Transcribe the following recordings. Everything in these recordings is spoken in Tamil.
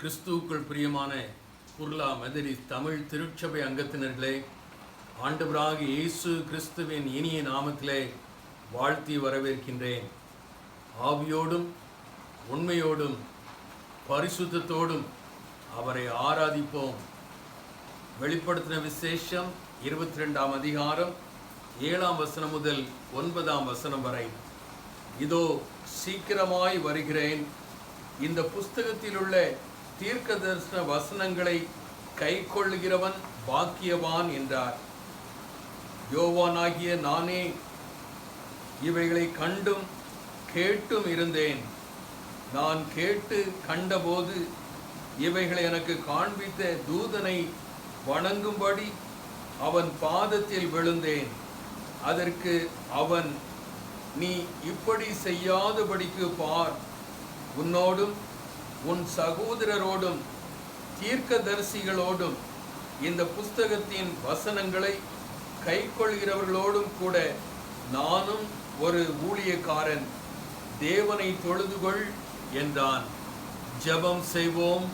கிறிஸ்துவுக்குள் பிரியமான குர்லா மெதடிஸ்ட் தமிழ் திருச்சபை அங்கத்தினர்களே, ஆண்டவராகிய இயேசு கிறிஸ்துவின் இனிய நாமத்திலே வாழ்த்தி வரவேற்கின்றேன். ஆவியோடும் உண்மையோடும் பரிசுத்தத்தோடும் அவரை ஆராதிப்போம். வெளிப்படுத்தின விசேஷம் 22ஆம் அதிகாரம் 7ஆம் வசனம் முதல் 9ஆம் வசனம் வரை. இதோ சீக்கிரமாய் வருகிறேன், இந்த புஸ்தகத்தில் உள்ள தீர்க்க தரிசன வசனங்களை கை கொள்ளுகிறவன் பாக்கியவான் என்றார். யோவானாகிய நானே இவைகளை கண்டும் கேட்டும் இருந்தேன். நான் கேட்டு கண்டபோது இவைகளை எனக்கு காண்பித்த தூதனை வணங்கும்படி அவன் பாதத்தில் விழுந்தேன். அதற்கு அவன், நீ இப்படி செய்யாதபடிக்கு பார், உன்னோடும் உன் சகோதரரோடும் தீர்க்கதரிசிகளோடும் இந்த புஸ்தகத்தின் வசனங்களை கைக்கொள்கிறவர்களோடும் கூட நானும் ஒரு ஊழியக்காரன். தேவனை தொழுதுகொள் என்றான். ஜெபம் செய்வோம்.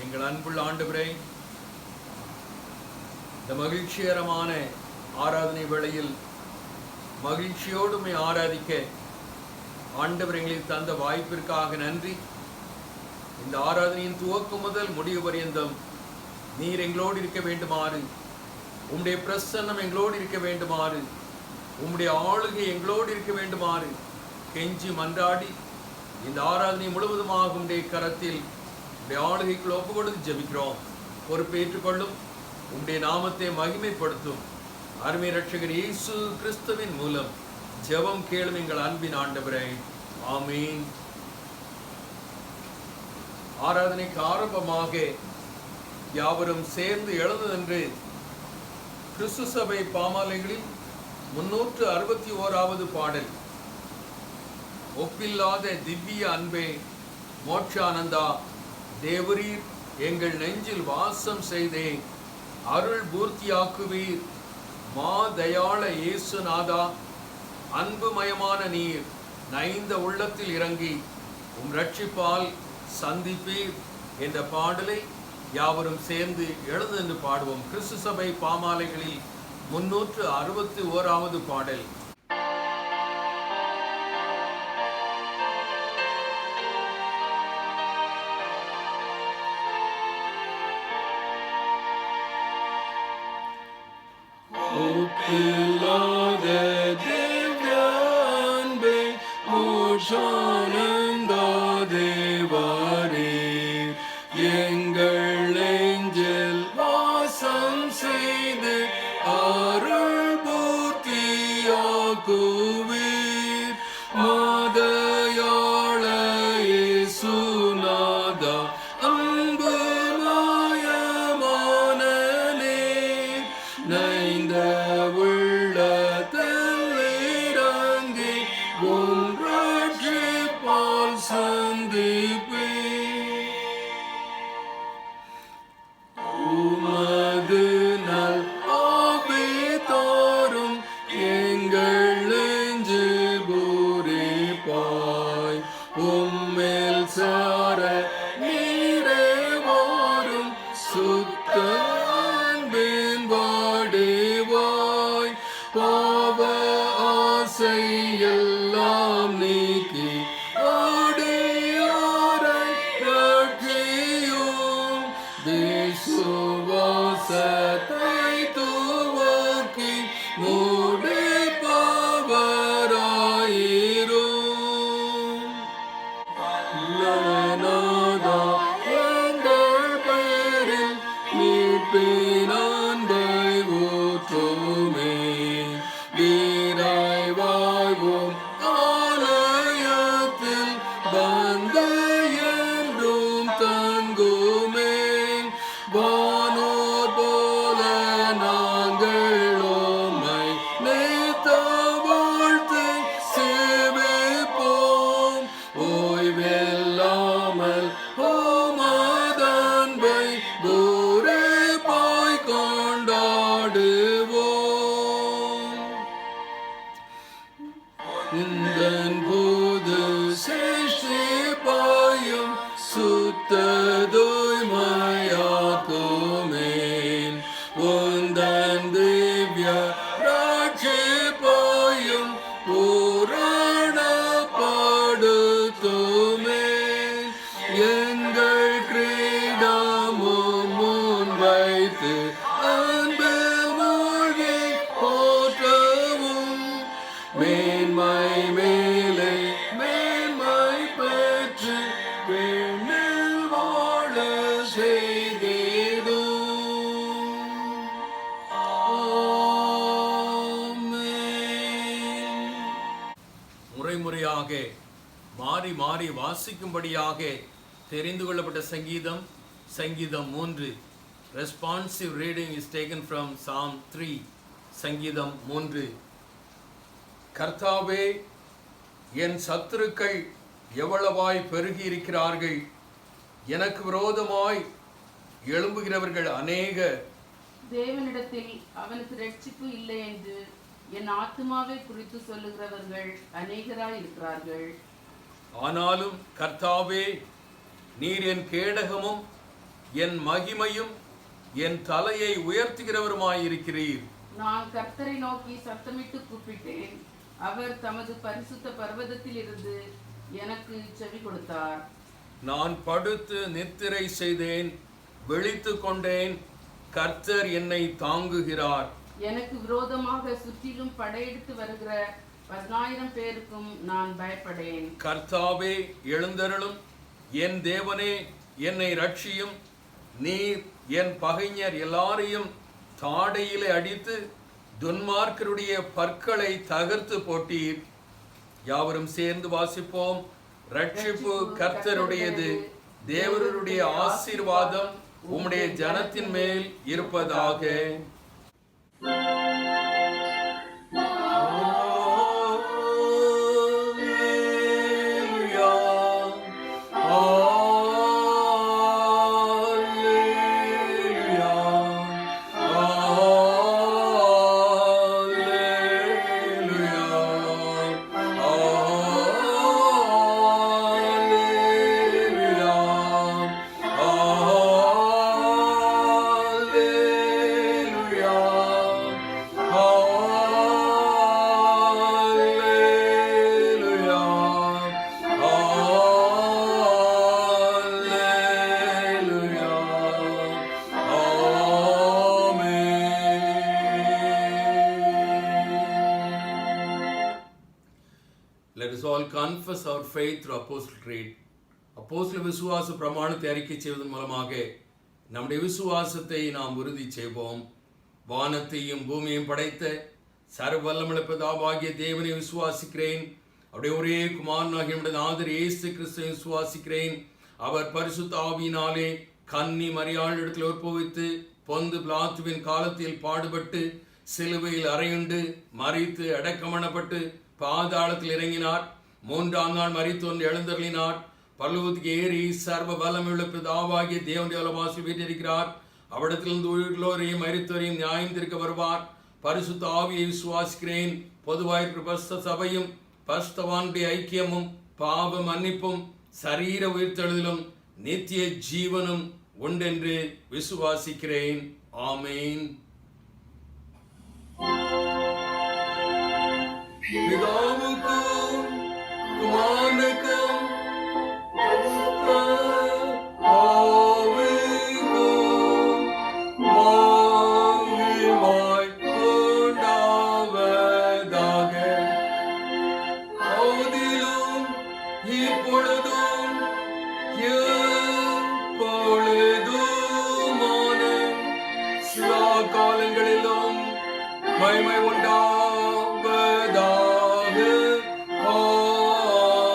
எங்கள் அன்புள்ள ஆண்டவரே, இந்த மகிழ்ச்சிகரமான ஆராதனை வேளையில் மகிழ்ச்சியோடுமை ஆராதிக்க ஆண்டவர் எங்களுக்கு தந்த வாய்ப்பிற்காக நன்றி. இந்த ஆராதனையின் துவக்கம் முதல் முடிவு பரியந்தம் நீர் எங்களோடு இருக்க வேண்டுமாறு, உம்முடைய பிரசன்னம் எங்களோடு இருக்க வேண்டுமாறு, உம்முடைய ஆளுகை எங்களோடு இருக்க வேண்டுமாறு கெஞ்சி மன்றாடி இந்த ஆராதனை முழுவதுமாக உம்முடைய கரத்தில் ஆளுகைக்குள் ஒப்பு கொடுத்து ஜெபிக்கிறோம். பொறுப்பேற்றுக் கொள்ளும். உம்முடைய நாமத்தை மகிமைப்படுத்தும் அருமை இரட்சகர் இயேசு கிறிஸ்துவின் மூலம் ஜெபம் கேளும் எங்கள் அன்பின் ஆண்டவரே, ஆமீன். ஆராதனைக்கு ஆரம்பமாக யாவரும் சேர்ந்து எழுந்ததென்று கிறிஸ்து சபை பாமாலைகளில் 361வது பாடல். ஒப்பில்லாத திவ்ய அன்பே மோட்சானந்தா, தேவரீர் எங்கள் நெஞ்சில் வாசம் செய்தே அருள் பூர்த்தியாக்குவீர். மா தயாள இயேசுநாதா, அன்புமயமான நீர் நைந்த உள்ளத்தில் இறங்கி உம் ரட்சிப்பால் சந்திப்பீர் என்ற பாடலை யாவரும் சேர்ந்து எழுந்து பாடுவோம். கிறிஸ்து சபை பாமாலைகளில் 361வது பாடல். ஒப்பில்லாத திவ்ய அன்பே மோட்சானந்தா, தேவரீர் எங்கள் நெஞ்சில் வாசம் செய்து அருள் பூர்த்தியாக்குவீர். மாதயாள இயேசுநாதா, அன்பு மாயமான நீர் நைந்த உள்ளத்தில் இறங்கி உம் ரட்சிப்பால் சந்திப்பீர். உமது நல் ஆவி தோறும் எங்கள் நெஞ்சு பூரிப்பாய். உம்மேல் சார நீரே வாரும் சுத்த அன்பின் வாடிவாய். பாவ ஆசை எல்லாம் நீக்கி அடியாரை ரட்சியும். விசுவா வந்து என்றும் தங்குமே. வானோர் போல நாங்கள் உம்மை நித்த வாழ்த்து சேவிப்போம். ஓய்வில்லாமல் உமதன்பை பூரிப்பாய் கொண்டாடுவோம். உந்தன் போது சிருஷ்டிப்பாயும் சுத்த தூய்மையாக்குமேன். உந்தன் திவ்ய ரட்சிப்பையும் பூரணப்படுத்துமேன். எங்கள் கிரீடமும் முன் வைத்து அன்பில் மூழ்கி போற்றவும். மேன்மை மேலே மேன்மை பெற்று பெண்ணில் வாழ செய்திடும். ஆமென். முறைமுறையாக மாறி மாறி வாசிக்கும்படியாக தெரிந்து கொள்ளப்பட்ட சங்கீதம் சங்கீதம் 3. Responsive reading is taken from Psalm 3. சங்கீதம் 3. கர்த்தாவே, என் சத்துருக்கள் எவ்வளவாய் பெருகி இருக்கிறார்கள். எனக்கு விரோதமாய் எழும்புகிறவர்கள் அநேகர். தேவனிடத்தில் அவனுக்கு ரட்சிப்பு இல்லை என்று என் ஆத்துமாவை குறித்து சொல்லுகிறவர்கள் அநேகராய் இருக்கிறார்கள். ஆனாலும் கர்த்தாவே, நீர் என் கேடகமும் என் மகிமையும் என் தலையை உயர்த்துகிறவருமாயிருக்கிறீர். நான் கர்த்தரை நோக்கி சத்தமிட்டு கூப்பிட்டேன். அவர் தமது பரிசுத்த பர்வதத்தில் இருந்து எனக்கு செவி கொடுத்தார். நான் படுத்து நித்திரை செய்தேன், விழித்து கொண்டேன். கர்த்தர் என்னை தாங்குகிறார். எனக்கு விரோதமாக சுற்றிலும் படையெடுத்து வருகிற 10,000 பேருக்கும் நான் பயப்படேன். கர்த்தாவே, எழுந்தருளும். என் தேவனே, என்னை ரட்சியும். நீர் என் பகைஞர் எல்லாரையும் தாடையிலே அடித்து துன்மார்க்கருடைய பற்களை தகர்த்து போட்டீர். யாவரும் சேர்ந்து வாசிப்போம். ரட்சிப்பு கர்த்தருடையது. தேவருடைய ஆசீர்வாதம் உம்முடைய ஜனத்தின் மேல் இருப்பதாக. Let us all confess our faith through Apostle Creed. அப்போஸ்தல விசுவாச பிரமாணத்தை அறிக்கை செய்வதன் மூலமாக நம்முடைய விசுவாசத்தை நாம் உறுதி செய்வோம். வானத்தையும் பூமியையும் படைத்த சர்வவல்லமையுள்ள பிதாவாகிய தேவனை விசுவாசிக்கிறேன். அவருடைய ஒரே குமாரனாகிய நம்முடைய நாதர் இயேசு கிறிஸ்துவை விசுவாசிக்கிறேன். அவர் பரிசுத்த ஆவியினாலே கன்னி மரியாளிடத்தில் உற்பவித்து பொந்து பிலாத்துவின் காலத்தில் பாடுபட்டு சிலுவையில் அறையுண்டு மரித்து அடக்கமணப்பட்டு பாதாளத்தில் இறங்கினார். 3ஆம் நாள் மரித்தோன்று எழுந்தருளினார். பரலோகத்துக்கு ஏறி சர்வ வல்லமையுள்ள பிதாவாகிய தேவனுடைய வலமாசில் வீற்றிருக்கிறார். அவ்விடத்திலிருந்து உயிரோரையும் மரித்தோரையும் நியாயம் தீர்க்க வருவார். பரிசுத்த ஆவியை விசுவாசிக்கிறேன். பொதுவாயிருக்கிற பரிசுத்த சபையும் பரிசுத்தவானுடைய ஐக்கியமும் பாவ மன்னிப்பும் சரீர உயிர்த்தெழுதலும் நித்திய ஜீவனும் உண்டென்று விசுவாசிக்கிறேன். ஆமென். பிதாவுக்கும் குமாரனுக்கும் பரிசுத்த ஆவிக்கும் மகிமை உண்டாவதாக. ஆதியிலும் இப்பொழுதும் எப்பொழுதுமான சதா காலங்களிலும் மகிமை உண்டாவதாக.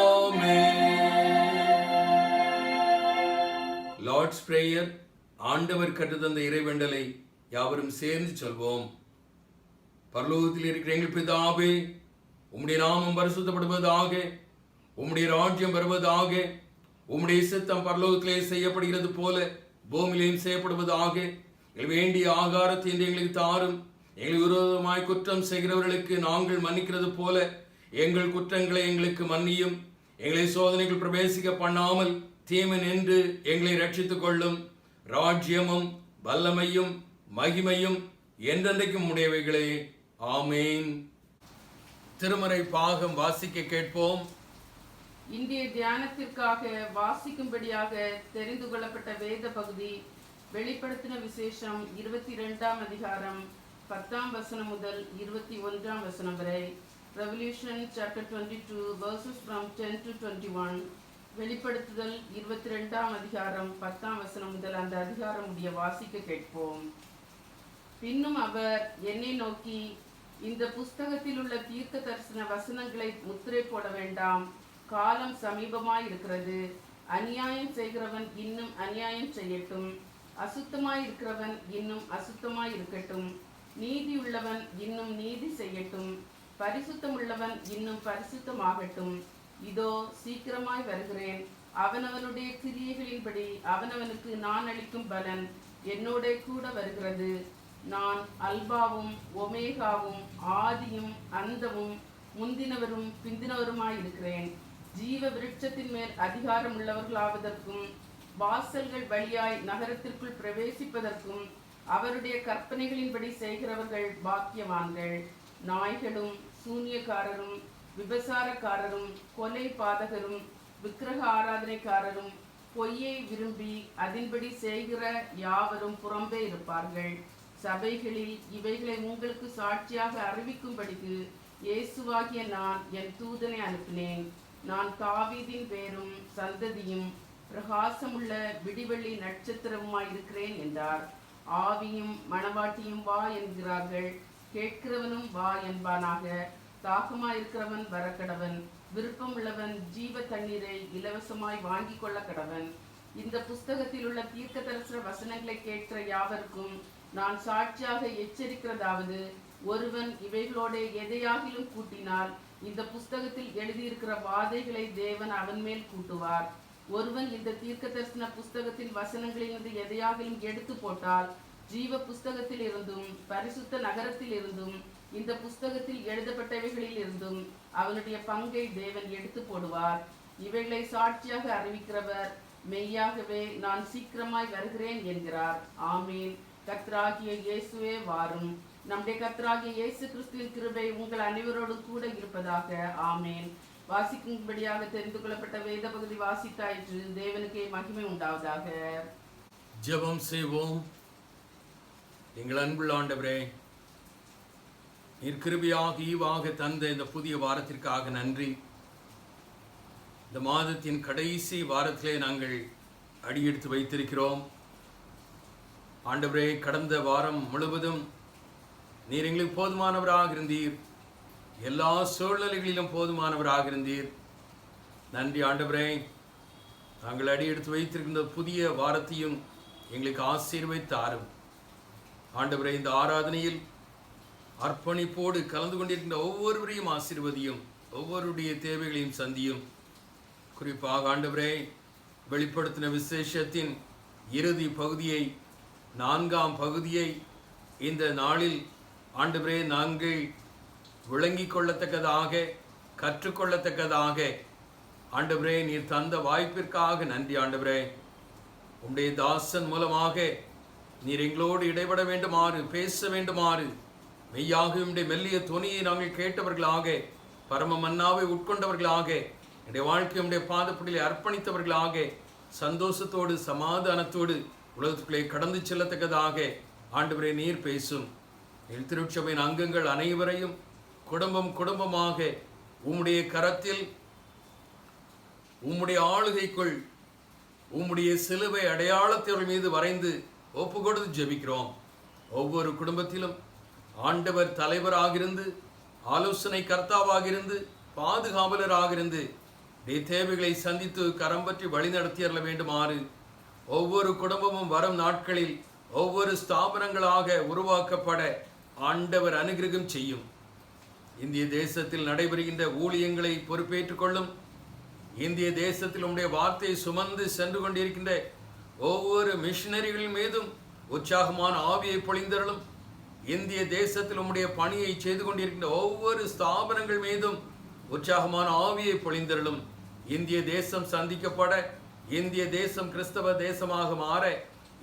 ஆமென். லார்ட்ஸ் பிரேயர், ஆண்டவர் கற்றுத்தந்த இறைவேண்டலை யாவரும் சேர்ந்து சொல்வோம். பரலோகத்தில் இருக்கிற எங்கள் பிதாவே, உம்முடைய நாமம் பரிசுத்தப்படுவதாக, உம்முடைய ராஜ்யம் வருவதாக, உம்முடைய சித்தம் பரலோகத்திலே செய்யப்படுகிறது போல பூமியிலேயும் செய்யப்படுவதாக. எங்கள் வேண்டிய ஆகாரத்தை இன்று எங்களுக்கு தாரும். எங்களுக்கு விரோதமாய் குற்றம் செய்கிறவர்களுக்கு நாங்கள் மன்னிக்கிறது போல எங்கள் குற்றங்களை எங்களுக்கு மன்னியும். எங்களை சோதனைகள் பிரவேசிக்க பண்ணாமல் தீமை நின்று எங்களை ரட்சித்துக் கொள்ளும். ராஜ்யமும் வல்லமையும் மகிமையும் என்றென்றைக்கும் உடையவைகளே. ஆமேன். திருமறை பாகம் வாசிக்க கேட்போம். இன்றைய தியானத்திற்காக வாசிக்கும்படியாக தெரிந்து கொள்ளப்பட்ட வேத பகுதி வெளிப்படுத்தின விசேஷம் 22ஆம் அதிகாரம் 10ஆம் வசனம் முதல் 21ஆம் வசனம் வரை. Revelation chapter 22 verses from 10 to 21. வெளிப்படுத்துதல் 22ஆம் அதிகாரம் 10ஆம் வசனம் முதல் அந்த அதிகாரம் முடிய வாசிக்க கேட்போம். பின்னும் அவர் என்னை நோக்கி, இந்த புஸ்தகத்தில் உள்ள தீர்க்க தரிசன வசனங்களை முத்திரை போட வேண்டாம், காலம் சமீபமாயிருக்கிறது. அநியாயம் செய்கிறவன் இன்னும் அநியாயம் செய்யட்டும், அசுத்தமாயிருக்கிறவன் இன்னும் அசுத்தமாயிருக்கட்டும், நீதியுள்ளவன் இன்னும் நீதி செய்யட்டும், பரிசுத்தமுள்ளவன் இன்னும் பரிசுத்தமாகட்டும். இதோ சீக்கிரமாய் வருகிறேன். அவனவனுடைய கிரியைகளின்படி அவனவனுக்கு நான் அளிக்கும் பலன் என்னோட கூட வருகிறது. நான் அல்பாவும் ஒமேகாவும் ஆதியும் அந்தமும் முந்தினவரும் பிந்தினவருமாயிருக்கிறேன். ஜீவ விருட்சத்தின் மேல் அதிகாரம் உள்ளவர்களாவதற்கும் வாசல்கள் வழியாய் நகரத்திற்குள் பிரவேசிப்பதற்கும் அவருடைய கற்பனைகளின்படி செய்கிறவர்கள் பாக்கியவான்கள். நாய்களும் சூனியக்காரரும் விபசாரக்காரரும் கொலை பாதகரும் விக்கிரக ஆராதனைக்காரரும் பொய்யை விரும்பி அதன்படி செய்கிற யாவரும் புறம்பே இருப்பார்கள். சபைகளில் இவைகளை உங்களுக்கு சாட்சியாக அறிவிக்கும்படிக்கு இயேசுவாகிய நான் என் தூதனை அனுப்பினேன். நான் தாவீதின் பேரும் சந்ததியும் பிரகாசமுள்ள விடிவெள்ளி நட்சத்திரமுமாயிருக்கிறேன் என்றார். ஆவியும் மணவாட்டியும் வா என்கிறார்கள், கேட்கிறவனும் வா என்பானாக. தாகமாயிருக்கிறவன் வரக்கடவன், விருப்பம் உள்ளவன் ஜீவ தண்ணீரை இலவசமாய் வாங்கி கொள்ள கடவன். இந்த புஸ்தகத்தில் உள்ள தீர்க்க தரிசன வசனங்களை கேட்கிற யாவருக்கும் நான் சாட்சியாக எச்சரிக்கிறதாவது, ஒருவன் இவைகளோட எதையாகிலும் கூட்டினால் இந்த புஸ்தகத்தில் எழுதியிருக்கிற வாதைகளை தேவன் அவன் மேல் கூட்டுவார். ஒருவன் இந்த தீர்க்க தரிசன புஸ்தகத்தின் வசனங்களிலிருந்து எதையாகிலும் எடுத்து போட்டால் ஜீவ புஸ்தகத்தில் இருந்தும் பரிசுத்த நகரத்தில் இருந்தும் இந்த புஸ்தகத்தில் எழுதப்பட்டவைகளில் இருந்தும் அவனுடைய பங்கை தேவன் எடுத்து போடுவார். இவைகளை சாட்சியாக அறிவிக்கிறவர் மெய்யாகவே நான் சீக்கிரமாய் வருகிறேன் என்கிறார். ஆமீன். கர்த்தராகிய இயேசுவே வாரும். நம்முடைய கர்த்தராகிய இயேசு கிறிஸ்துவின் கிருபை உங்கள் அனைவரோடும் கூட இருப்பதாக. ஆமேன். வாசிக்கும்படியாக தெரிந்து கொள்ளப்பட்ட வேத பகுதி வாசித்தாயிற்று. தேவனுக்கே மகிமை உண்டாவதாக. ஜெபம் செய்வோம். எங்கள் அன்புள்ள ஆண்டவரே, நீர் கிருபையாக ஈவாக தந்த இந்த புதிய வாரத்திற்காக நன்றி. இந்த மாதத்தின் கடைசி வாரத்திலே நாங்கள் அடியெடுத்து வைத்திருக்கிறோம். ஆண்டவரே, கடந்த வாரம் முழுவதும் நீர் எங்களுக்கு போதுமானவராக இருந்தீர். எல்லா சூழ்நிலைகளிலும் போதுமானவராக இருந்தீர். நன்றி ஆண்டவரே. நாங்கள் அடியெடுத்து வைத்திருக்கின்ற புதிய வாரத்தையும் எங்களுக்கு ஆசீர்வதித்தாரும். ஆண்டவரே, இந்த ஆராதனையில் அர்ப்பணிப்போடு கலந்து கொண்டிருக்கின்ற ஒவ்வொருவரையும் ஆசீர்வதியும், ஒவ்வொருடைய தேவைகளையும் சந்தியும். குறிப்பாக ஆண்டவரே, வெளிப்படுத்தின விசேஷத்தின் இறுதி பகுதியை, 4ஆம் பகுதியை இந்த நாளில் ஆண்டவரே நாங்கள் விளங்கி கொள்ளத்தக்கதாக, கற்றுக்கொள்ளத்தக்கதாக ஆண்டவரே நீர் தந்த வாய்ப்பிற்காக நன்றி. ஆண்டவரே, உம்முடைய தாசன் மூலமாக நீர் எங்களோடு இடைபட வேண்டுமாறு, பேச வேண்டுமாறு, மெய்யாக உம்முடைய மெல்லிய துணியை நாங்கள் கேட்டவர்களாக, பரம மன்னாவை உட்கொண்டவர்களாக, என்னுடைய வாழ்க்கை உம்முடைய பாதப்படியில் அர்ப்பணித்தவர்களாக, சந்தோஷத்தோடு சமாதானத்தோடு உலகத்துக்குள்ளே கடந்து செல்லத்தக்கதாக ஆண்டவரே நீர் பேசும். என் திருச்சபையின் அங்கங்கள் அனைவரையும் குடும்பம் குடும்பமாக உம்முடைய கரத்தில், உம்முடைய ஆளுகைக்குள், உம்முடைய சிலுவை அடையாளத்தின் மீது வரைந்து ஒப்பு கொடுத்து ஜெபிக்கிறோம். ஒவ்வொரு குடும்பத்திலும் ஆண்டவர் தலைவராகிருந்து, ஆலோசனை கர்த்தாவாக இருந்து, பாதுகாவலராக இருந்து தேவைகளை சந்தித்து கரம் பற்றி வழி நடத்தியறல வேண்டுமாறு ஒவ்வொரு குடும்பமும் வரும் நாட்களில் ஒவ்வொரு ஸ்தாபனங்களாக உருவாக்கப்பட ஆண்டவர் அனுகிரகம் செய்யும். இந்திய தேசத்தில் நடைபெறுகின்ற ஊழியங்களை பொறுப்பேற்றுக் கொள்ளும். இந்திய தேசத்தில் உம்முடைய வார்த்தையை சுமந்து சென்று கொண்டிருக்கின்ற ஒவ்வொரு மிஷனரிகள் மீதும் உற்சாகமான ஆவியை பொழிந்தருளும். இந்திய தேசத்தில் உம்முடைய பணியை செய்து கொண்டிருக்கின்ற ஒவ்வொரு ஸ்தாபனங்கள் மீதும் உற்சாகமான ஆவியை பொழிந்தருளும். இந்திய தேசம் சந்திக்கப்பட, இந்திய தேசம் கிறிஸ்தவ தேசமாக மாற,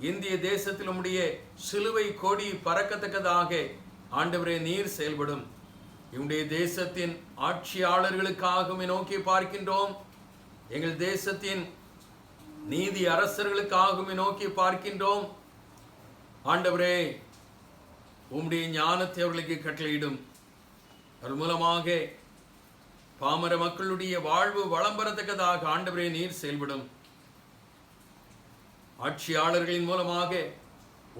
இந்திய தேசத்தில் உம்முடைய சிலுவை கொடி பறக்கத்தக்கதாக ஆண்டவரே நீர் செயல்படும். இவனுடைய தேசத்தின் ஆட்சியாளர்களுக்காக நோக்கி பார்க்கின்றோம். எங்கள் தேசத்தின் நீதி அரசர்களுக்காக நோக்கி பார்க்கின்றோம். ஆண்டவரே, உம்முடைய ஞானத்தை அவர்களுக்கு கட்டளையிடும். அது மூலமாக பாமர மக்களுடைய வாழ்வு வளம் பெறத்தக்கதாக ஆண்டவரே நீர் செயல்படும். ஆட்சியாளர்களின் மூலமாக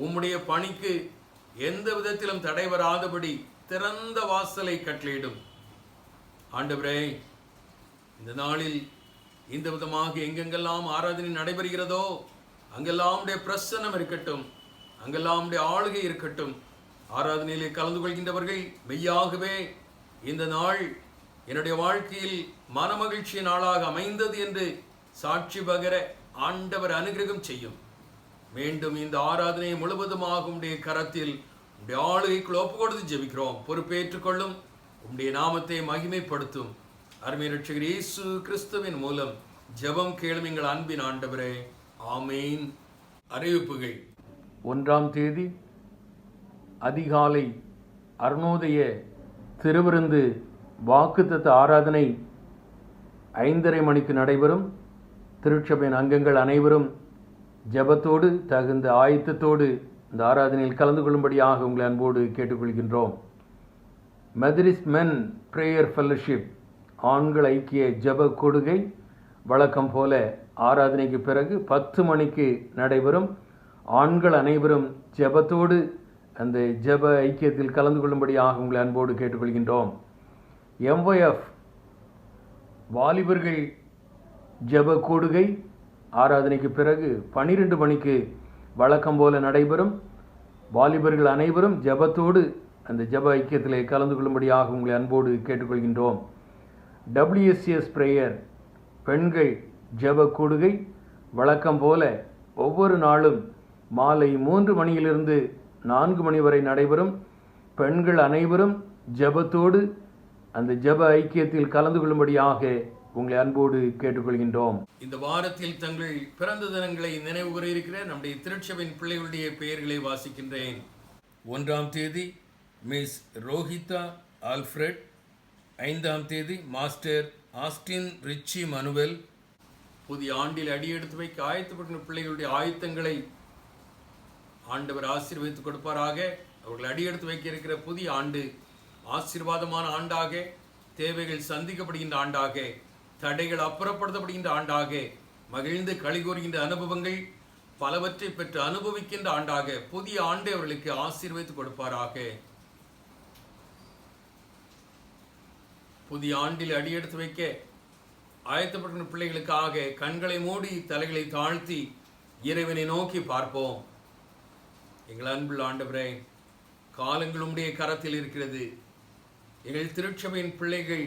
உம்முடைய பணிக்கு எந்த விதத்திலும் தடை வராதபடி திறந்த வாசலை கட்டளையிடும். ஆண்டவரே, இந்த நாளில் இந்த விதமாக எங்கெங்கெல்லாம் ஆராதனை நடைபெறுகிறதோ அங்கெல்லாம் உடைய பிரசன்னம் இருக்கட்டும், அங்கெல்லாம் உடைய ஆளுகை இருக்கட்டும். ஆராதனையிலே கலந்து கொள்கின்றவர்கள் மெய்யாகவே இந்த நாள் என்னுடைய வாழ்க்கையில் மனமகிழ்ச்சி நாளாக அமைந்தது என்று சாட்சி பகர ஆண்டவர் அனுகிரகம் செய்யும். மீண்டும் இந்த ஆராதனை முழுவதுமாக உம்முடைய கரத்தில் உம்முடைய ஆளுகைக்குள் ஒப்பு கொடுத்து ஜெபிக்கிறோம். பொறுப்பேற்றுக் கொள்ளும். உம்முடைய நாமத்தை மகிமைப்படுத்தும். அருமை இரட்சகர் இயேசு கிறிஸ்துவின் மூலம் ஜெபம் கேளும் எங்கள் அன்பின் ஆண்டவரே, ஆமேன். அறிவிப்புகள். 1ஆம் தேதி அதிகாலை அருணோதய திருவிருந்து வாக்குத்தத்த ஆராதனை 5:30 மணிக்கு நடைபெறும். திருச்சபையின் அங்கங்கள் அனைவரும் ஜெபத்தோடு தகுந்த ஆயத்தத்தோடு இந்த ஆராதனையில் கலந்து கொள்ளும்படியாக உங்களை அன்போடு கேட்டுக்கொள்கின்றோம். மெதடிஸ்ட் மென் பிரேயர் ஃபெல்லோஷிப் ஆண்கள் ஐக்கிய ஜெப கொடுகை வழக்கம் போல ஆராதனைக்கு பிறகு 10 மணிக்கு நடைபெறும். ஆண்கள் அனைவரும் ஜெபத்தோடு அந்த ஜெப ஐக்கியத்தில் கலந்து கொள்ளும்படியாக உங்களை அன்போடு கேட்டுக்கொள்கின்றோம். எம்ஒய்எஃப் வாலிபர்கள் ஜெப கூடுகை ஆராதனைக்கு பிறகு 12 மணிக்கு வழக்கம் போல நடைபெறும். வாலிபர்கள் அனைவரும் ஜெபத்தோடு அந்த ஜெப ஐக்கியத்திலே கலந்து கொள்ளும்படியாக உங்களை அன்போடு கேட்டுக்கொள்கின்றோம். WCS பிரேயர் பெண்கள் ஜெப கூடுகை வழக்கம் போல ஒவ்வொரு நாளும் மாலை 3 மணியிலிருந்து 4 மணி வரை நடைபெறும். பெண்கள் அனைவரும் ஜெபத்தோடு அந்த ஜெப ஐக்கியத்தில் கலந்து கொள்ளும்படியாக உங்களை அன்போடு கேட்டுக்கொள்கின்றோம். இந்த வாரத்தில் தங்கள் பிறந்த தினங்களை நினைவு கூற இருக்கிற நம்முடைய திருச்சபையின் பிள்ளைகளுடைய பெயர்களை வாசிக்கின்றேன். 1ஆம் தேதி மிஸ் ரோஹிதா ஆல்ஃபிரட். 5ஆம் தேதி மாஸ்டர் ஆஸ்டின் ரிச்சி மனுவல். புதிய ஆண்டில் அடியெடுத்து வைக்க ஆயத்தப்பட்ட பிள்ளைகளுடைய ஆயத்தங்களை ஆண்டவர் ஆசீர்வதித்து கொடுப்பாராக. அவர்கள் அடியெடுத்து வைக்க இருக்கிற புதிய ஆண்டு ஆசீர்வாதமான ஆண்டாக, தேவைகள் சந்திக்கப்படுகின்ற ஆண்டாக, தடைகள் அப்புறப்படுத்தப்படுகின்ற ஆண்டாக, மகிழ்ந்து களிகூறுகின்ற அனுபவங்கள் பலவற்றை பெற்று அனுபவிக்கின்ற ஆண்டாக புதிய ஆண்டை அவர்களுக்கு ஆசீர்வதித்து கொடுப்பாராக. புதிய ஆண்டில் அடியெடுத்து வைக்க ஆயத்தப்பட்ட பிள்ளைகளுக்காக கண்களை மூடி தலைகளை தாழ்த்தி இறைவனை நோக்கி பார்ப்போம். எங்கள் அன்புள்ள ஆண்டவரே, காலங்கள் உம்முடைய கரத்தில் இருக்கிறது. எங்கள் திருச்சபையின் பிள்ளைகள்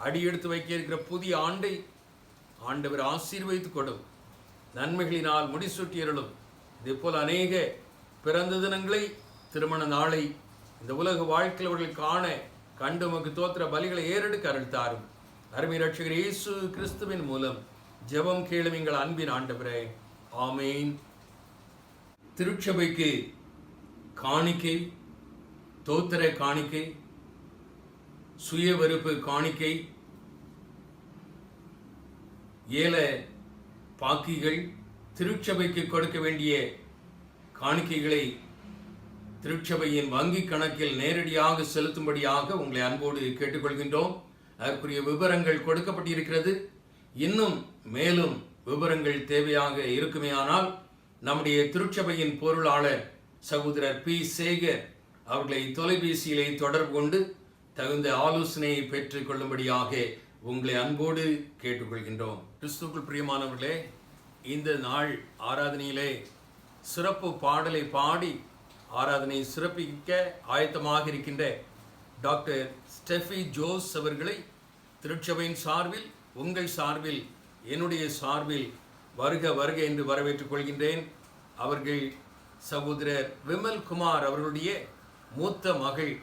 அடியெடுத்து வைக்க இருக்கிற புதிய ஆண்டை ஆண்டவர் ஆசீர்வதித்து கொடும். நன்மைகளினால் முடிசூட்டியருளும். இதே போல் அநேக பிறந்த தினங்களை, திருமண நாளை இந்த உலக வாழ்க்கையில் அவர்கள் காண கண்டு உமக்கு தோத்திர பலிகளை ஏறெடுக்க அருள்தாரும். அருமை இரட்சகர் இயேசு கிறிஸ்துவின் மூலம் ஜெபம் கேளும் எங்கள் அன்பின் ஆண்டவரே, ஆமேன். திருச்சபைக்கு காணிக்கை, தோத்திர காணிக்கை, சுய வெறுப்பு காணிக்கை, ஏல பாக்கிகள், திருச்சபைக்கு கொடுக்க வேண்டிய காணிக்கைகளை திருச்சபையின் வங்கி கணக்கில் நேரடியாக செலுத்தும்படியாக உங்களை அன்போடு கேட்டுக்கொள்கின்றோம். அதற்குரிய விவரங்கள் கொடுக்கப்பட்டிருக்கிறது. இன்னும் மேலும் விவரங்கள் தேவையாக இருக்குமேயானால் நம்முடைய திருச்சபையின் பொருளாளர் சகோதரர் பி. சேகர் அவர்களை தொலைபேசியிலே தொடர்பு கொண்டு தகுந்த ஆலோசனையை பெற்றுக் கொள்ளும்படியாக உங்களை அன்போடு கேட்டுக்கொள்கின்றோம். கிறிஸ்துவுக்குள் பிரியமானவர்களே, இந்த நாள் ஆராதனையிலே சிறப்பு பாடலை பாடி ஆராதனை சிறப்பிக்க ஆயத்தமாக இருக்கின்ற டாக்டர் ஸ்டெஃபி ஜோஸ் அவர்களை திருச்சபையின் சார்பில், உங்கள் சார்பில், என்னுடைய சார்பில் வருக வருக என்று வரவேற்றுக் கொள்கின்றேன். அவர்கள் சகோதரர் விமல் குமார் அவர்களுடைய மூத்த மகள்.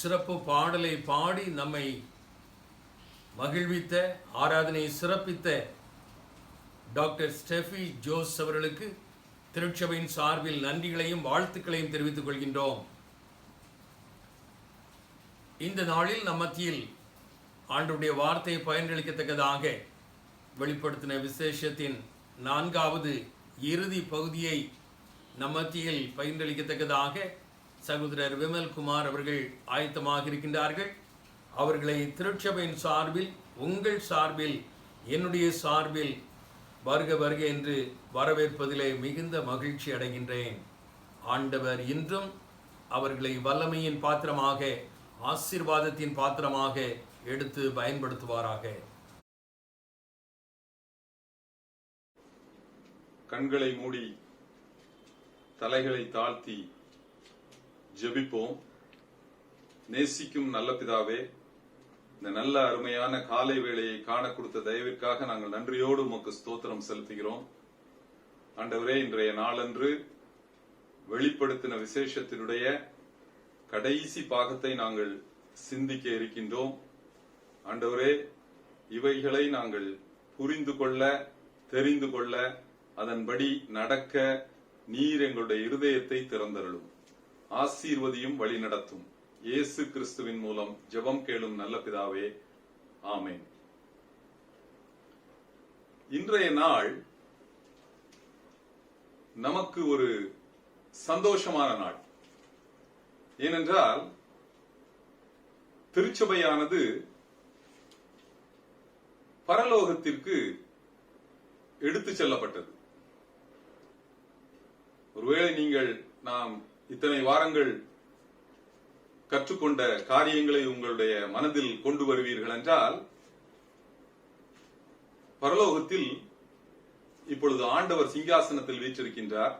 சிறப்பு பாடலை பாடி நம்மை மகிழ்வித்த, ஆராதனை சிறப்பித்த டாக்டர் ஸ்டெஃபி ஜோஸ் அவர்களுக்கு திருச்சபையின் சார்பில் நன்றிகளையும் வாழ்த்துக்களையும் தெரிவித்துக் கொள்கின்றோம். இந்த நாளில் நம் மத்தியில் ஆண்டவருடைய வார்த்தையை பயனளிக்கத்தக்கதாக வெளிப்படுத்தின விசேஷத்தின் 4வது இறுதி பகுதியை நம் மத்தியில் பகிர்ந்தளிக்கத்தக்கதாக சகோதரர் விமல் குமார் அவர்கள் ஆயத்தமாக இருக்கின்றார்கள். அவர்களை திருச்சபையின் சார்பில், உங்கள் சார்பில் என்னுடைய சார்பில் வருக வருக என்று வரவேற்பதிலே மிகுந்த மகிழ்ச்சி அடைகின்றேன். ஆண்டவர் இன்றும் அவர்களை வல்லமையின் பாத்திரமாக, ஆசீர்வாதத்தின் பாத்திரமாக எடுத்து பயன்படுத்துவாராக. கண்களை மூடி தலைகளை தாழ்த்தி ஜெபிப்போம். நேசிக்கும் நல்ல பிதாவே, இந்த நல்ல அருமையான காலை வேளையை காண கொடுத்த தயவிற்காக நாங்கள் நன்றியோடு உமக்கு ஸ்தோத்திரம் செலுத்துகிறோம். ஆண்டவரே, இன்றைய நாளன்று வெளிப்படுத்தின விசேஷத்தினுடைய கடைசி பாகத்தை நாங்கள் சிந்திக்க இருக்கின்றோம். ஆண்டவரே, இவைகளை நாங்கள் புரிந்து கொள்ள, தெரிந்து கொள்ள, அதன்படி நடக்க நீர் எங்களுடைய இருதயத்தை திறந்தருளும், ஆசீர்வதியும் வழி நடத்தும். இயேசு கிறிஸ்துவின் மூலம் ஜெபம் கேளும் நல்ல பிதாவே, ஆமென். இன்றைய நாள் நமக்கு ஒரு சந்தோஷமான நாள். ஏனென்றால் திருச்சபையானது பரலோகத்திற்கு எடுத்துச் செல்லப்பட்டது. ஒருவேளை நீங்கள் நாம் இத்தனை வாரங்கள் கற்றுக்கொண்ட காரியங்களை உங்களுடைய மனதில் கொண்டு வருவீர்கள் என்றால், பரலோகத்தில் இப்பொழுது ஆண்டவர் சிங்காசனத்தில் வீற்றிருக்கின்றார்.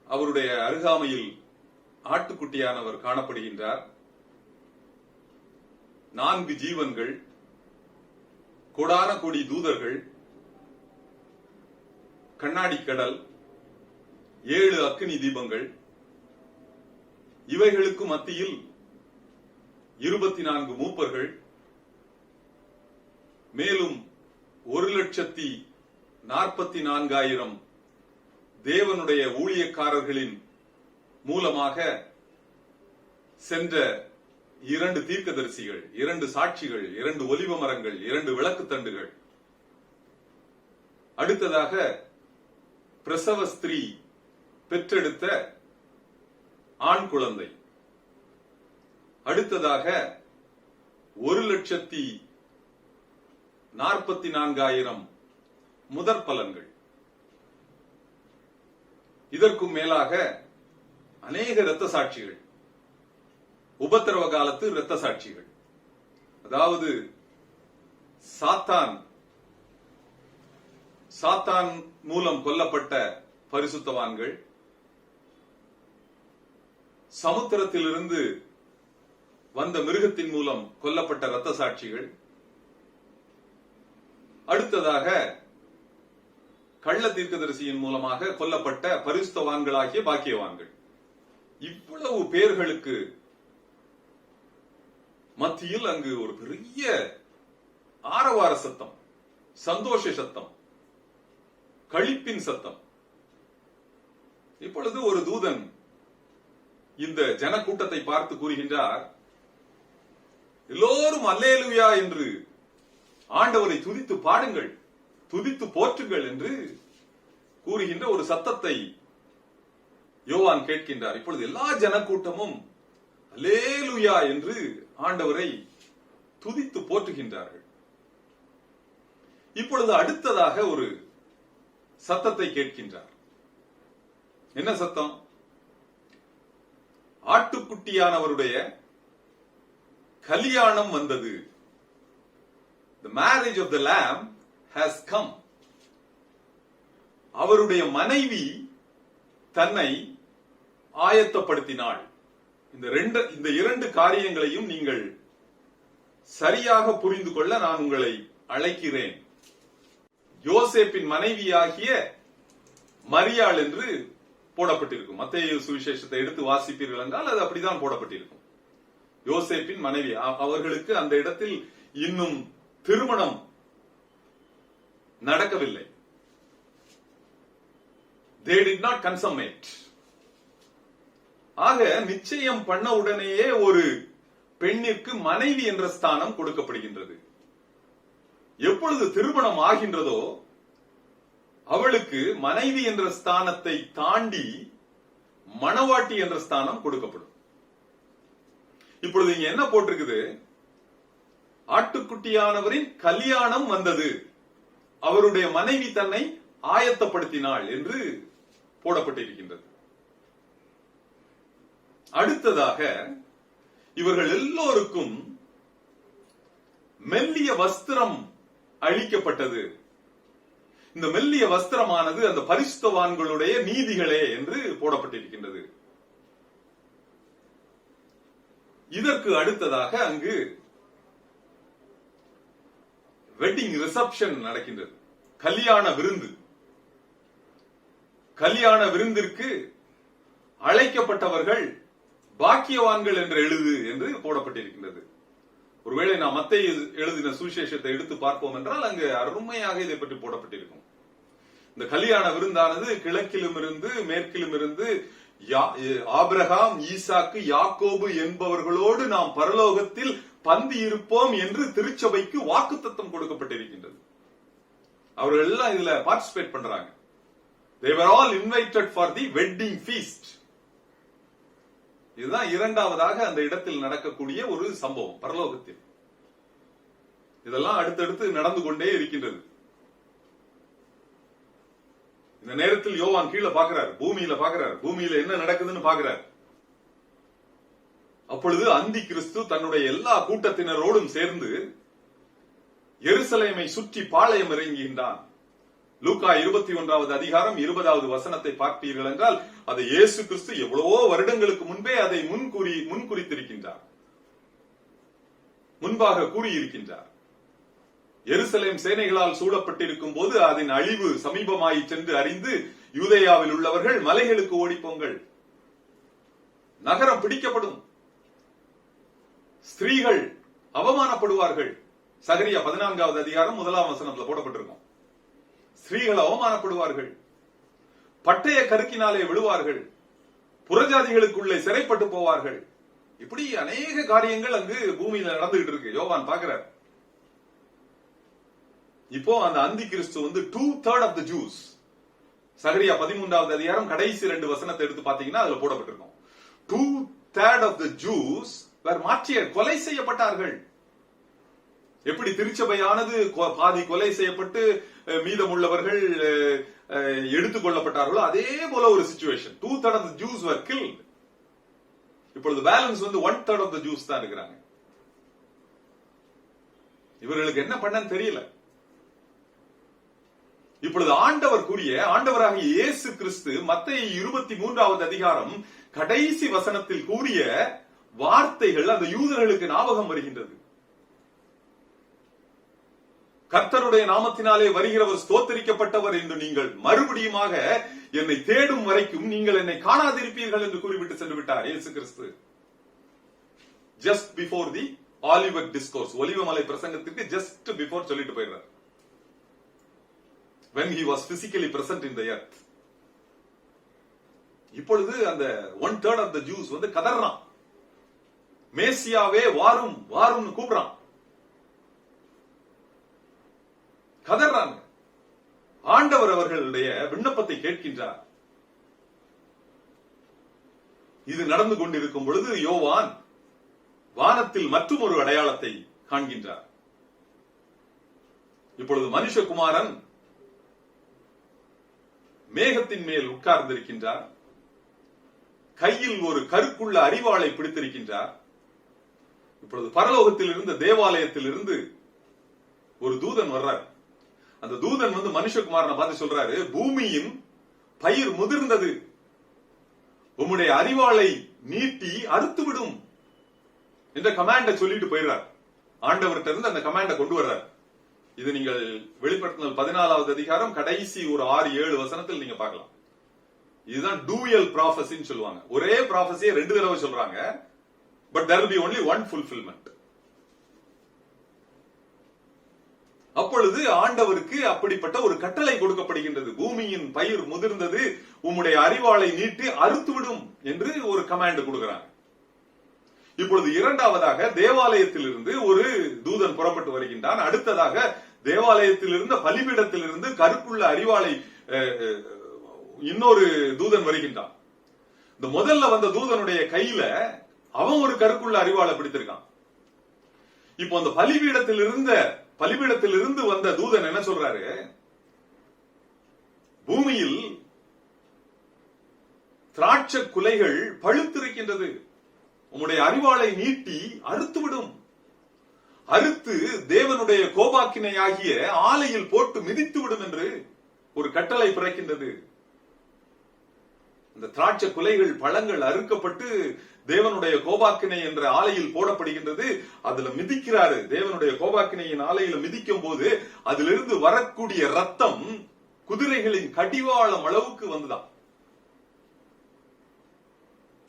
அவருடைய அருகாமையில் ஆட்டுக்குட்டியானவர் காணப்படுகின்றார். 4 ஜீவன்கள், கோடான கோடி தூதர்கள், கண்ணாடி கடல், 7 அக்கினி தீபங்கள், இவைகளுக்கு மத்தியில் 24 மூப்பர்கள், மேலும் 1,44,000 தேவனுடைய ஊழியக்காரர்களின் மூலமாக சென்ற 2 தீர்க்கதரிசிகள், 2 சாட்சிகள், 2 ஒலிவ மரங்கள், 2 விளக்கு தண்டுகள், அடுத்ததாக பிரசவ ஸ்திரீ பெற்றெடுத்த ஆண் குழந்தை, அடுத்ததாக 1,44,000 முதற் பலன்கள், இதற்கும் மேலாக அநேக இரத்த சாட்சிகள், உபத்திரவ காலத்து இரத்த சாட்சிகள். அதாவது சாத்தான் மூலம் கொல்லப்பட்ட பரிசுத்தவான்கள், சமுத்திரத்திலிருந்து வந்த மிருகத்தின் மூலம் கொல்லப்பட்ட இரத்த சாட்சிகள், அடுத்ததாக கள்ள தீர்க்கதரிசியின் மூலமாக கொல்லப்பட்ட பரிசுத்தவான்களாகிய பாக்கியவான்கள். இவ்வளவு பேர்களுக்கு மத்தியில் அங்கு ஒரு பெரிய ஆரவார சத்தம், சந்தோஷ சத்தம், களிப்பின் சத்தம். இப்பொழுது ஒரு தூதன் இந்த ஜனக்கூட்டத்தை பார்த்து கூறுகின்றார், எல்லோரும் அல்லேலூயா என்று ஆண்டவரை துதித்து பாடுங்கள், துதித்து போற்றுங்கள் என்று கூறுகின்ற ஒரு சத்தத்தை யோவான் கேட்கின்றார். இப்பொழுது எல்லா ஜனக்கூட்டமும் அல்லேலூயா என்று ஆண்டவரை துதித்து போற்றுகின்றார்கள். இப்பொழுது அடுத்ததாக ஒரு சத்தத்தை கேட்கின்றார். என்ன சத்தம்? ஆட்டுக்குட்டியானவருடைய கல்யாணம் வந்தது. The marriage of the lamb has come. அவருடைய மனைவி தன்னை ஆயத்தப்படுத்தினாள். இந்த 2 காரியங்களையும் நீங்கள் சரியாக புரிந்து கொள்ள நான் உங்களை அழைக்கிறேன். யோசேப்பின் மனைவியாகிய மரியாள் என்று போடப்பட்டிருக்கும். மத்தேயு சுவிசேஷத்தை எடுத்து வாசிப்பீர்கள் என்றால் அது அப்படிதான் போடப்பட்டிருக்கும். யோசேப்பின் மனைவி, அவர்களுக்கு அந்த இடத்தில் இன்னும் திருமணம் நடக்கவில்லை. They did not consummate. ஆக நிச்சயம் பண்ண உடனேயே ஒரு பெண்ணிற்கு மனைவி என்ற ஸ்தானம் கொடுக்கப்படுகின்றது. எப்பொழுது திருமணம் ஆகின்றதோ அவளுக்கு மனைவி என்ற ஸ்தானத்தை தாண்டி மணவாட்டி என்ற ஸ்தானம் கொடுக்கப்படும். இப்பொழுது இங்க என்ன போட்டிருக்குது? ஆட்டுக்குட்டியானவரின் கல்யாணம் வந்தது, அவருடைய மனைவி தன்னை ஆயத்தப்படுத்தினாள் என்று போடப்பட்டிருக்கின்றது. அடுத்ததாக இவர்கள் எல்லோருக்கும் மெல்லிய வஸ்திரம் அளிக்கப்பட்டது. இந்த மெல்லிய வஸ்திரமானது அந்த பரிசுத்தவான்களுடைய நீதிகளே என்று போடப்பட்டிருக்கின்றது. இதற்கு அடுத்ததாக அங்கு வெட்டிங் ரிசப்ஷன் நடக்கின்றது, கல்யாண விருந்து. கல்யாண விருந்திற்கு அழைக்கப்பட்டவர்கள் பாக்கியவான்கள் என்று எழுது என்று போடப்பட்டிருக்கின்றது. ஒருவேளை நாம் மத்தேயு எழுதின சுவிசேஷத்தை எடுத்து பார்ப்போம் என்றால் அங்கு அருமையாக இதை பற்றி போடப்பட்டிருக்கும். இந்த கல்யாண விருந்தானது கிழக்கிலும் இருந்து மேற்கிலும் இருந்து ஆபிரகாம், ஈசாக்கு, யாக்கோபு என்பவர்களோடு நாம் பரலோகத்தில் பந்தி இருப்போம் என்று திருச்சபைக்கு வாக்குத்தத்தம் கொடுக்கப்பட்டிருக்கின்றது. அவர்கள் எல்லாம் இதுல பார்ட்டிசிபேட் பண்றாங்க. They were all invited for the wedding feast. இதுதான் இரண்டாவதாக அந்த இடத்தில் நடக்கக்கூடிய ஒரு சம்பவம் பரலோகத்தில். இதெல்லாம் அடுத்தடுத்து நடந்து கொண்டே இருக்கின்றது. இந்த நேரத்தில் யோவான் கீழே பாக்குறார், பூமியில பாக்குறார், பூமியில என்ன நடக்குதுன்னு பாக்குறார். அப்பொழுது அந்தி கிறிஸ்து தன்னுடைய எல்லா கூட்டத்தினரோடும் சேர்ந்து எருசலேமை சுற்றி பாளையம் இறங்குகின்றான். லூக்கா 21வது அதிகாரம் 20வது வசனத்தை பார்ப்பீர்கள் என்றால் அது இயேசு கிறிஸ்து எவ்வளவோ வருடங்களுக்கு முன்பே அதை முன்குறித்திருக்கின்றார், முன்பாக கூறியிருக்கின்றார். எருசலேம் சேனைகளால் சூழப்பட்டிருக்கும் போது அதன் அழிவு சமீபமாய் சென்று அறிந்து யூதேயாவில் உள்ளவர்கள் மலைகளுக்கு ஓடிப்போங்கள், நகரம் பிடிக்கப்படும், ஸ்திரீகள் அவமானப்படுவார்கள். சகரியா 14வது அதிகாரம் 1ஆம் வசனத்துல போடப்பட்டிருக்கும். ஸ்திரீகள் அவமானப்படுவார்கள், பட்டய கருக்கினாலே விழுவார்கள், புறஜாதிகளுக்குள்ளே சிறைப்பட்டு போவார்கள். இப்படி அநேக காரியங்கள் அங்கு பூமியில நடந்துகிட்டு இருக்கு. யோவான் பாக்குறார். இப்போ அந்த அந்தி கிறிஸ்து 2/3 of the Jews, சகரியா 13வது அதிகாரம் கடைசி 2 வசனத்தை எடுத்து பாத்தீங்கன்னா அதுல போடப்பட்டிருக்கும். 2/3 of the Jews were martyred, கொலை செய்யப்பட்டார்கள். எப்படி திருச்சபையானது பாதி கொலை செய்யப்பட்டு மீதமுள்ளவர்கள் எடுத்துக் கொள்ளப்பட்டார்களோ அதே போல ஒரு situation. 2/3 of the Jews were killed. இப்பொழுது பேலன்ஸ் 1/3 of the Jews தான் இருக்கிறாங்க. இவர்களுக்கு என்ன பண்ணன்னு தெரியல. இப்பொழுது ஆண்டவர் கூறிய, ஆண்டவராகிய இயேசு கிறிஸ்து மத்தேயு 23வது அதிகாரம் கடைசி வசனத்தில் கூறிய வார்த்தைகள் அந்த யூதர்களுக்கு ஞாபகம் வருகின்றது. கர்த்தருடைய நாமத்தினாலே வருகிறவர் ஸ்தோத்தரிக்கப்பட்டவர் என்று நீங்கள் மறுபடியுமாக என்னை தேடும் வரைக்கும் நீங்கள் என்னை காணாதிருப்பீர்கள் என்று கூறிவிட்டு சென்று விட்டார் Yesu Kristu. Just before the olive discourse, ஒலிவமலை பிரசங்கத்திற்கு ஜஸ்ட் பிஃபோர் சொல்லிட்டு போயிடுறார். when he was physically present in the earth. இப்பொழுது அந்த 1/3 of the Jews கதறான், மேசியாவே வாரும் வாரும் கூப்பிடுறான், கதறாங்க. ஆண்டவர் அவர்களுடைய விண்ணப்பத்தை கேட்கின்றார். இது நடந்து கொண்டிருக்கும் பொழுது யோவான் வானத்தில் மற்றும் ஒரு அடையாளத்தை காண்கின்றார். இப்பொழுது மனுஷகுமாரன் மேகத்தின் மேல் உட்கார்ந்திருக்கின்றார், கையில் ஒரு கருக்குள்ள அரிவாளை பிடித்திருக்கின்றார். இப்பொழுது பரலோகத்தில் இருந்த தேவாலயத்தில் இருந்து ஒரு தூதன் வர்றார். அந்த தூதன் மனுஷகுமாரனை பார்த்து சொல்றாரு, பூமியின் பயிர் முதிர்ந்தது, உம்முடைய அரிவாளை நீட்டி அறுத்துவிடும் என்ற கமாண்ட சொல்லிட்டு போயிடுறார். ஆண்டவர்கிட்ட இருந்து அந்த கமாண்ட கொண்டு வர்றார். இது நீங்கள் வெளிப்படுத்தின 14வது அதிகாரம் கடைசி ஒரு 6-7 வசனத்தில் நீங்க பார்க்கலாம். இதுதான் டூயல் ப்ராஃபஸின்னு சொல்லுவாங்க. ஒரே ப்ராஃபஸியை 2 தடவை சொல்றாங்க. But there will be only one fulfillment. அப்பொழுது ஆண்டவருக்கு அப்படிப்பட்ட ஒரு கட்டளை கொடுக்கப்படுகின்றது. பூமியின் பயிர் முதிர்ந்தது, உம்முடைய அரிவாளை நீட்டி அறுத்துவிடும் என்று ஒரு கமாண்ட் கொடுக்கிறாங்க. இப்பொழுது இரண்டாவதாக தேவாலயத்திலிருந்து ஒரு தூதன் புறப்பட்டு வருகின்றான். அடுத்ததாக தேவாலயத்தில் இருந்த பலிபீடத்தில் இருந்து கருக்குள்ள அரிவாளை இன்னொரு தூதன் வருகின்றான். இந்த முதல்ல வந்த தூதனுடைய கையில அவன் ஒரு கருக்குள்ள அரிவாளை பிடித்திருக்கான். இப்போ அந்த பலிபீடத்தில் இருந்து வந்த தூதன் என்ன சொல்றாரு? பூமியில் திராட்சை குலைகள் பழுத்திருக்கின்றது, உம்முடைய அரிவாளை நீட்டி அறுத்துவிடும், அறுத்து தேவனுடைய கோபாக்கினையாகிய ஆலையில் போட்டு மிதித்து விடும் என்று ஒரு கட்டளை பிறக்கின்றது. இந்த திராட்சை குலைகள் பழங்கள் அறுக்கப்பட்டு தேவனுடைய கோபாக்கினை என்ற ஆலையில் போடப்படுகின்றது. அதுல மிதிக்கிறாரு. தேவனுடைய கோபாக்கினையின் ஆலையில மிதிக்கும் போது அதிலிருந்து வரக்கூடிய ரத்தம் குதிரைகளின் கடிவாளம் அளவுக்கு வந்துதான்.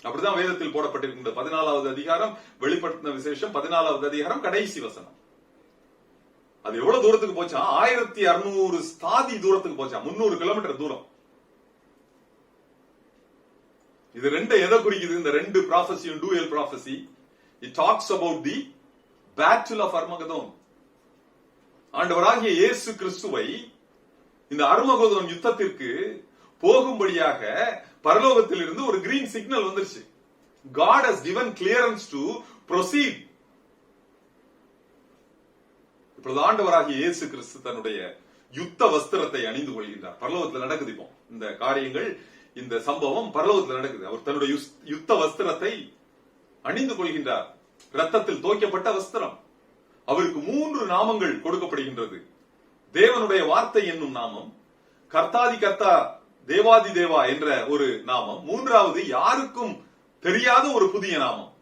அப்படிதான் வேதத்தில் போடப்பட்டிருக்கின்ற 14வது அதிகாரம் வெளிப்படுத்தின விசேஷம் 14வது அதிகாரம் கடைசி வசனம். அது எவ்வளவு தூரத்துக்கு போச்சா? 1600 ஸ்தாதி தூரத்துக்கு போச்சா, 300 கிலோமீட்டர் தூரம். இது ரெண்டு எதை குறிக்குது? இந்த ரெண்டு ப்ராஃபஸியும் dual prophecy. It talks about the battle of Armageddon. ஆண்டவராகிய இயேசு கிறிஸ்துவை இந்த அர்மகதோன் யுத்தத்திற்கு போகும்படியாக பரலோகத்தில் இருந்து ஒரு கிரீன் சிக்னல் வந்துருச்சு. God has given clearance to proceed. இப்பொழுது ஆண்டவராகிய இயேசு கிறிஸ்து தன்னுடைய யுத்த வஸ்திரத்தை அணிந்து கொள்கின்றார். பரலோகத்தில் நடக்குது இப்போ இந்த காரியங்கள், இந்த சம்பவம் பரலோகத்தில் நடக்குது. அவர் தன்னுடைய யுத்த வஸ்திரத்தை அணிந்து கொள்கின்றார். ரத்தத்தில் தோய்க்கப்பட்ட வஸ்திரம். அவருக்கு 3 நாமங்கள் கொடுக்கப்படுகின்றது. தேவனுடைய வார்த்தை என்னும் நாமம், கர்த்தாதி கர்த்தா தேவாதி தேவா என்ற ஒரு நாமம், 3வது யாருக்கும் தெரியாத ஒரு புதிய நாமம்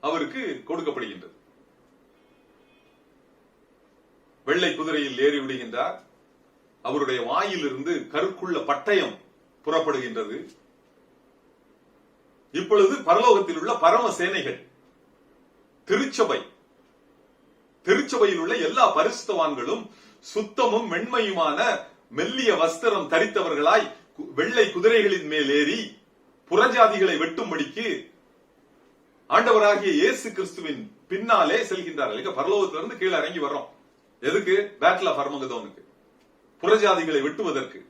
அவருக்கு கொடுக்கப்படுகின்றது. வெள்ளை குதிரையில் ஏறி விடுகின்றார். அவருடைய வாயிலிருந்து கருக்குள்ள பட்டயம் புறப்படுகின்றது. இப்பொழுது பரலோகத்தில் உள்ள பரம சேனைகள், திருச்சபையில் உள்ள எல்லா பரிசுத்தவான்களும் சுத்தமும் மென்மையுமான மெல்லிய வஸ்திரம் தரித்தவர்களாய் வெள்ளை குதிரைகளின் மேல் ஏறி புறஜாதிகளை வெட்டும்படிக்கு ஆண்டவராகிய இயேசு கிறிஸ்துவின் பின்னாலே செல்கின்றார்கள். பரலோகத்திலிருந்து கீழே இறங்கி வர்றோம். எதுக்கு? பேட்டில் ஆஃப் அர்மகதோனுக்கு, புறஜாதிகளை வெட்டுவதற்கு.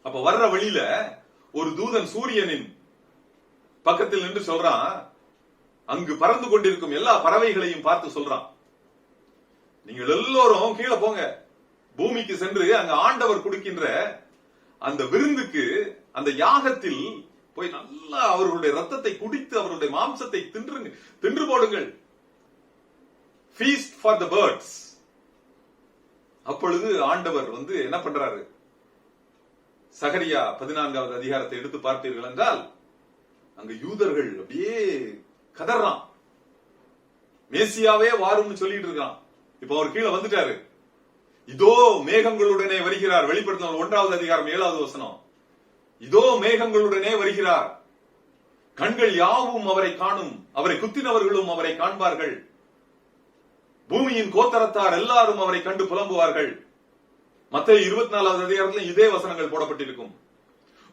அப்ப வர்ற வழியில ஒரு தூதன் சூரியனின் பக்கத்தில் நின்று சொல்றான், அங்கு பறந்து கொண்டிருக்கும் எல்லா பறவைகளையும் பார்த்து சொல்றான், நீங்கள் எல்லோரும் கீழே போங்க, பூமிக்கு சென்று அங்க ஆண்டவர் கொடுக்கின்ற அந்த விருந்துக்கு, அந்த யாகத்தில் போய் நல்லா அவர்களுடைய ரத்தத்தை குடித்து அவர்களுடைய மாம்சத்தை தின்று போடுங்கள். Feast for the birds. அப்பொழுது ஆண்டவர் என்ன பண்றாரு? சகரியா 14வது அதிகாரத்தை எடுத்து பார்த்தீர்கள் என்றால் அங்க யூதர்கள் அப்படியே கதறான், மேசியாவே வாரும்னு சொல்லிட்டு இருக்கான். இப்ப அவர் கீழே வந்துட்டாரு. இதோ மேகங்களுடனே வருகிறார். வெளிப்படுத்தின 1வது அதிகாரம் 7வது வசனம். இதோ மேகங்களுடனே வருகிறார், கண்கள் யாவும் அவரை காணும், அவரை குத்தினவர்களும் அவரை காண்பார்கள், பூமியின் கோத்தரத்தார் எல்லாரும் அவரை கண்டு புலம்புவார்கள். மத்தேயு 24வது அதிகாரத்தில் இதே வசனங்கள் போடப்பட்டிருக்கும்.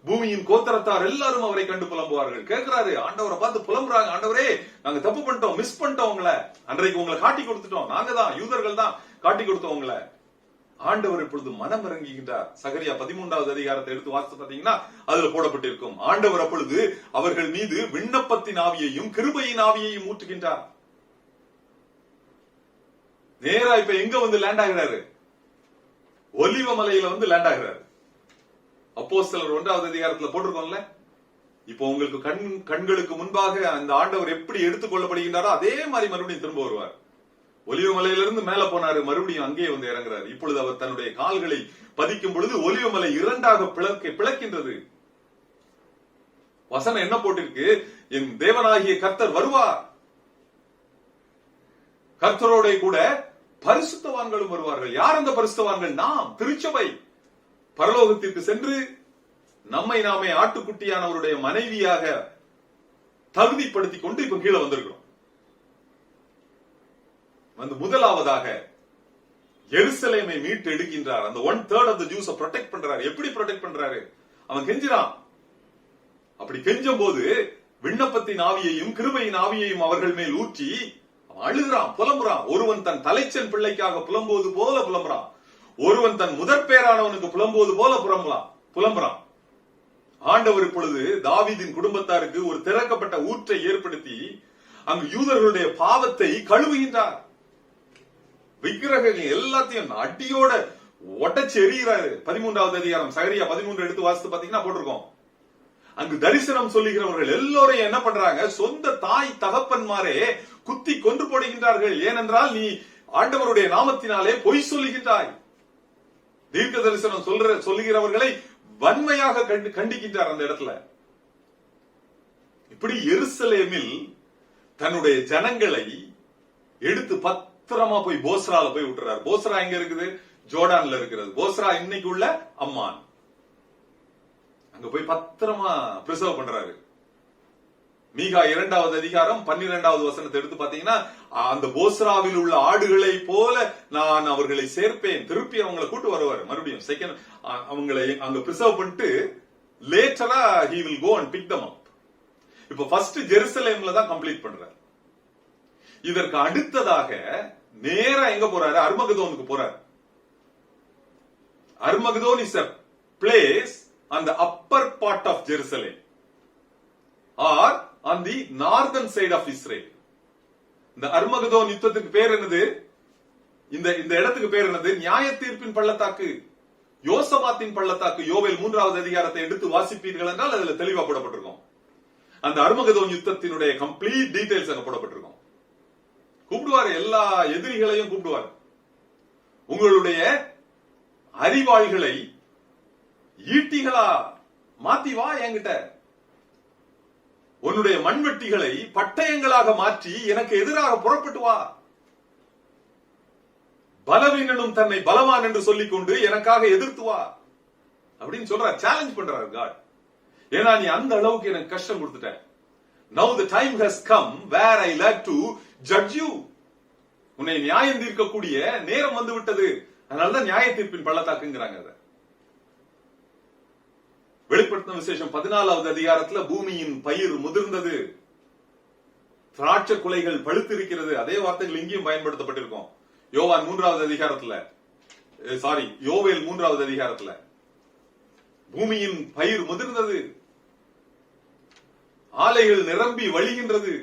பூமியின் கோத்தரத்தார் எல்லாரும் அவரை கண்டு புலம்புவார்கள். கேட்கிறாரு, ஆண்டவரை பார்த்து புலம்புறாங்க, ஆண்டவரே நாங்க தப்பு பண்ணிட்டோம், மிஸ் பண்ணிட்டோம், உங்களை அன்றைக்கு உங்களை காட்டி கொடுத்துட்டோம், நாங்க தான் யூதர்கள் தான் காட்டி கொடுத்தோம் உங்களை. ஆண்டவர் இப்பொழுது மனம் இறங்குகின்றார். சகரியா 13வது அதிகாரத்தை எடுத்து வாசித்து பாத்தீங்கன்னா அதுல போடப்பட்டிருக்கும். ஆண்டவர் அப்பொழுது அவர்கள் மீது விண்ணப்பத்தின் ஆவியையும் கிருபையின் ஆவியையும் ஊற்றுகின்றார். நேரா இப்ப எங்க லேண்ட் ஆகிறாரு? ஒலிவ மலையில லேண்ட் ஆகிறாரு. அப்போஸ்தலர் 1வது அதிகாரத்துல போட்டிருக்கோம்ல. இப்போ உங்களுக்கு கண்களுக்கு முன்பாக அந்த ஆண்டவர் எப்படி எடுத்துக் கொள்ளப்படுகின்றாரோ அதே மாதிரி மறுபடியும் திரும்ப வருவார். ஒலிவ மலையிலிருந்து மேல போனாரு, மறுபடியும் அங்கே இறங்குறாரு. இப்பொழுது அவர் தன்னுடைய கால்களை பதிக்கும் பொழுது ஒலிவ மலை 2ஆக பிளக்கின்றது. வசனம் என்ன போட்டிருக்கு? என் தேவனாகிய கர்த்தர் வருவார், கர்த்தரோட கூட பரிசுத்தவான்களும் வருவார்கள். யார் அந்த பரிசுத்தவான்கள்? நாம், திருச்சபை. பரலோகத்திற்கு சென்று நம்மை நாமே ஆட்டுக்குட்டியானவருடைய மனைவியாக தகுதிப்படுத்திக் கொண்டு இப்ப கீழே வந்திருக்கிறோம். முதலாவதாக எருசலேமை மீட்டு எடுக்கின்றார். அந்த 1/3 ஆஃப் தி ஜூஸை ப்ரொடெக்ட் பண்றாரு. எப்படி ப்ரொடெக்ட் பண்றாரு? அவன் கெஞ்சிறான். அப்படி கெஞ்சும் போது விண்ணப்பத்தின் ஆவியையும் கிருபையின் ஆவியையும் அவர்கள் மேல் ஊற்றி அவன் அழுகிறான், புலம்புறான். ஒருவன் தன் தலைச்சன் பிள்ளைக்காக புலம்போது போல புலம்புறான். ஒருவன் தன் முதற்பேரானவனுக்கு புலம்போது போல புலம்புறான். ஆண்டவர் இப்பொழுது தாவீதின் குடும்பத்தாருக்கு ஒரு திறக்கப்பட்ட ஊற்றை ஏற்படுத்தி அங்கு யூதர்களுடைய பாவத்தை கழுவுகின்றார். விக்கிரகங்கள் எல்லாத்தையும் அடியோட உடைச்சு எறிகிறாரு. 13வது அதிகாரம் சகரியா 13 எடுத்து வாசித்து பாத்தீங்கன்னா போட்டிருக்கோம். அங்கு தரிசனம் சொல்லுகிறவர்கள் எல்லோரையும் என்ன பண்றாங்க? சொந்த தாய் தகப்பன்மாரே குத்தி கொன்று போடுகின்றார்கள். ஏனென்றால் நீ ஆண்டவருடைய நாமத்தினாலே பொய் சொல்லுகின்றாய். தீர்க்க தரிசனம் சொல்லுகிறவர்களை வன்மையாக கண்டிக்கின்றார் அந்த இடத்துல. இப்படி எருசலேமில் தன்னுடைய ஜனங்களை எடுத்து பத்திரமா போய் போஸ்ரால போய் விட்டுறாரு. போஸ்ரா எங்க இருக்குது? ஜோர்டான்ல இருக்கிறது. போஸ்ரா இன்னைக்கு உள்ள அம்மான். அங்க போய் பத்திரமா பிரிசர்வ் பண்றாரு. மீகா 2வது அதிகாரம் 12வது வசனத்தை எடுத்து பாத்தீங்கன்னா, அந்த போஸ்ராவில் உள்ள ஆடுகளை போல நான் அவர்களை சேர்ப்பேன். திருப்பி அவங்களை கூட்டு வருவாரு. மறுபடியும் செகண்ட் அவங்களை அங்க பிரிசர்வ் பண்ணிட்டு லேட்டரா he will go and pick them up. இப்ப ஃபர்ஸ்ட் ஜெருசலேம்ல தான் கம்ப்ளீட் பண்றாரு. இதற்கு அடுத்ததாக நேரா எங்க போறாரு? அர்மகதோனுக்கு போறாரு. Armageddon is a place on the upper part of Jerusalem or on the northern side of Israel. இந்த அர்மகதோன் யுத்தத்துக்கு பேர் என்னது? இந்த இடத்துக்கு பேர் என்னது? நியாய தீர்ப்பின் பள்ளத்தாக்கு, யோசபாத்தின் பள்ளத்தாக்கு. யோவேல் 3வது அதிகாரத்தை எடுத்து வாசிப்பீர்கள் என்றால் அதுல தெளிவா போடப்பட்டிருக்கும். அந்த அர்மகதோன் யுத்தத்தினுடைய கம்ப்ளீட் டீடைல்ஸ் அங்க போடப்பட்டிருக்கும். கூப்பிடுவாரு, எல்லா எதிரிகளையும் கூப்பிடுவார். உங்களுடைய அறிவாள்களை ஈட்டிகளா மாத்தி வா என்கிட்ட, உன்னுடைய மண்வெட்டிகளை பட்டயங்களாக மாற்றி எனக்கு எதிராக புறப்பட்டு வா. பலவீனனும் தன்னை பலவான் என்று சொல்லிக் கொண்டு எனக்காக எதிர்த்து வா அப்படின்னு சொல்றார். சேலஞ்ச் பண்றாரு காட். ஏன்னா நீ அந்த அளவுக்கு எனக்கு கஷ்டம் கொடுத்துட்ட. Now the time has come where I like to judge you. உன்னை நியாயம் தீர்க்கக்கூடிய நேரம் வந்து விட்டது. அதனாலதான் நியாய தீர்ப்பின் பள்ளத்தாக்குங்கிறாங்க. அதை வெளிப்படுத்தின விசேஷம் 14வது அதிகாரத்துல பூமியின் பயிர் முதிர்ந்தது, திராட்சை குலைகள் பழுத்திருக்கிறது. அதே வார்த்தைகள் இங்கேயும் பயன்படுத்தப்பட்டிருக்கும். யோவான் 3வது அதிகாரத்துல, யோவேல் 3வது அதிகாரத்துல பூமியின் பயிர் முதிர்ந்தது, ஆலைகள் நிரம்பி வழிகின்றது.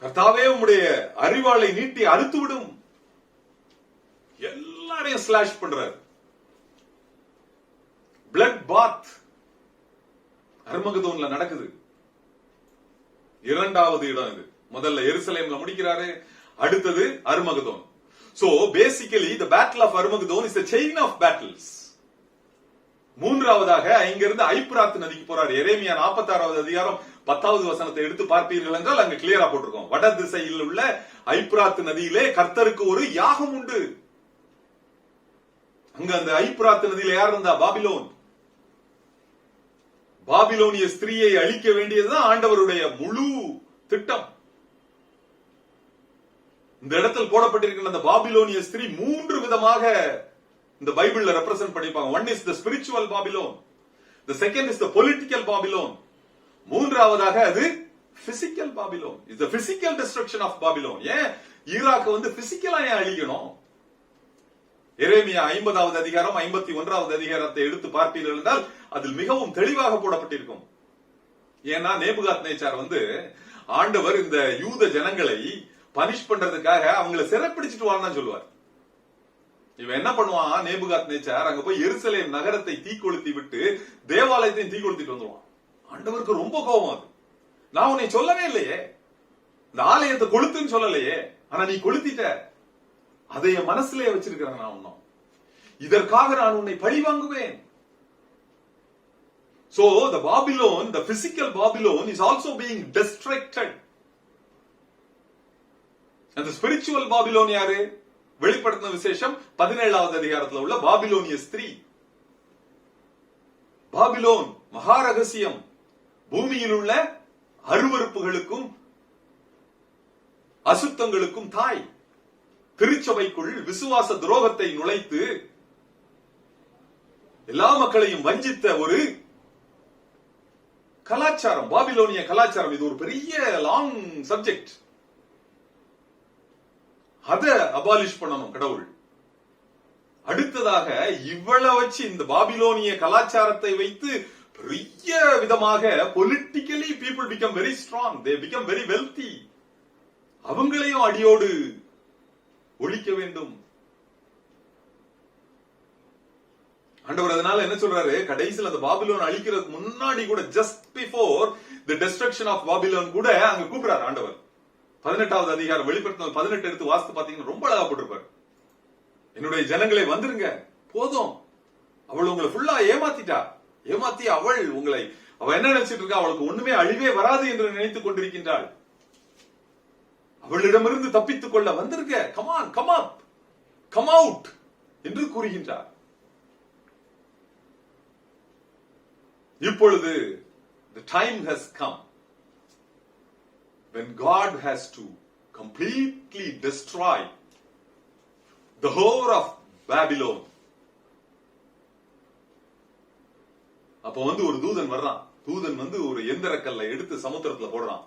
கர்த்தாவே உம்முடைய அறிவாளை நீட்டி அறுத்து விடும். எல்லாரையும் ஸ்லாஷ் பண்றாரு. பிளட் பாத் அர்மகதோன்ல நடக்குது. 2வது இடம் இது. முதல்ல எருசலேம்ல முடிக்கிறாரு, அடுத்தது Armageddon. So basically the battle of Armageddon is a chain of battles. 3வதாக இங்கிருந்து ஐப்ராத் நதிக்கு போறாரு. எரேமியா 46வது அதிகாரம் 10வது வசனத்தை எடுத்து பார்ப்பீர்கள் என்றால் அங்க கிளியரா போட்டிருக்கோம். வட திசையில் உள்ள ஐப்ராத் நதியிலே கர்த்தருக்கு ஒரு யாகம் உண்டு. அங்க அந்த ஐப்ராத் நதியில யார் இருந்தா? பாபிலோன். பாபிலோனிய ஸ்திரீயை அழிக்க வேண்டியதுதான் ஆண்டவருடைய முழு திட்டம். இந்த இடத்தில் போடப்பட்டிருக்கிற அந்த பாபிலோனிய ஸ்திரீ 3 விதமாக இந்த பைபிள்ல ரெப்ரசன்ட் பண்ணிருப்பாங்க. One is the spiritual Babylon, the second is the political Babylon, 3வதாக அது physical Babylon. Is the physical destruction of Babylon. ஏன் ஈராக் வந்து பிசிக்கலா ஏன் அழிக்கணும்? எரேமியா 50வது அதிகாரம் 51வது அதிகாரத்தை எடுத்து பார்ப்பீர்கள் என்றால் அதில் மிகவும் தெளிவாக போடப்பட்டிருக்கும். ஏன்னா நேபுகாத் நேச்சார் வந்து ஆண்டவர் இந்த யூத ஜனங்களை பனிஷ் பண்றதுக்காக அவங்களை சிறைப்பிடிச்சிட்டு வான்னு சொல்லுவார். இவன் என்ன பண்ணுவான்? நேபுகாத் நேச்சார் அங்க போய் எருசலேம் நகரத்தை தீக்கொளுத்தி விட்டு தேவாலயத்தையும் தீக்கொளுத்திட்டு வந்துருவான். ஆண்டவருக்கு ரொம்ப கோபம். அது நான் உன்னை சொல்லவே இல்லையே, இந்த ஆலயத்தை கொளுத்துன்னு சொல்லலையே, ஆனா நீ கொளுத்திட்ட. அதை என் மனசுலயே வச்சிருக்கிறேன் நான். ஒன்னும் இதற்காக நான் உன்னை பழி வாங்குவேன். So the Babylon, the physical Babylon is also being destructed. And the spiritual Babylon யாரு? வெளிப்படுத்தின விசேஷம் 17வது அதிகாரத்துல உள்ள பாபிலோனிய ஸ்திரீ. பாபிலோன் மகா ரகசியம். பூமியில் உள்ள அருவருப்புகளுக்கும் அசுத்தங்களுக்கும் தாய். திருச்சபைக்குள் விசுவாச துரோகத்தை நுழைத்து எல்லா மக்களையும் வஞ்சித்த ஒரு கலாச்சாரம், பாபிலோனிய கலாச்சாரம். இது ஒரு பெரிய லாங் சப்ஜெக்ட். அத அபாலிஷ் பண்ணணும் கடவுள். அடுத்ததாக இவ்வளவு வச்சு இந்த பாபிலோனிய கலாச்சாரத்தை வைத்து பெரிய விதமாக politically people become very strong, they become very wealthy. அவங்களையும் அடியோடு ஒழிக்க வேண்டும். ஆண்டவர் அதனால என்ன சொல்றாரு, கடைசியில் அந்த பாபிலோன் அழிக்கிறதுக்கு முன்னாடி கூட, just before the destruction of Babylon கூட அங்க கூப்பிடுறாரு ஆண்டவர். 18வது அதிகாரம் வெளிப்படுத்தின 18 எடுத்து வாசித்து பாத்தீங்கன்னா ரொம்ப அழகா போட்டிருப்பாரு. என்னுடைய ஜனங்களை வந்துருங்க, போதும், அவள் உங்களை ஃபுல்லா ஏமாத்தி அவள் என்ன நினைச்சிட்டு இருக்கா, அவளுக்கு ஒண்ணுமே அழிவே வராது என்று நினைத்துக் கொண்டிருக்கின்றாள். அவளிடமிருந்து தப்பித்துக் கொள்ள வந்திருக்க, come on, come up, come out என்று கூறுகின்றார். இப்பொழுது the time has come when God has to completely destroy the whore of Babylon. அப்ப ஒரு தூதன் வர்றான். தூதன் ஒரு எந்திரக்கல்லை எடுத்து சமுத்திரத்துல போடுறான்.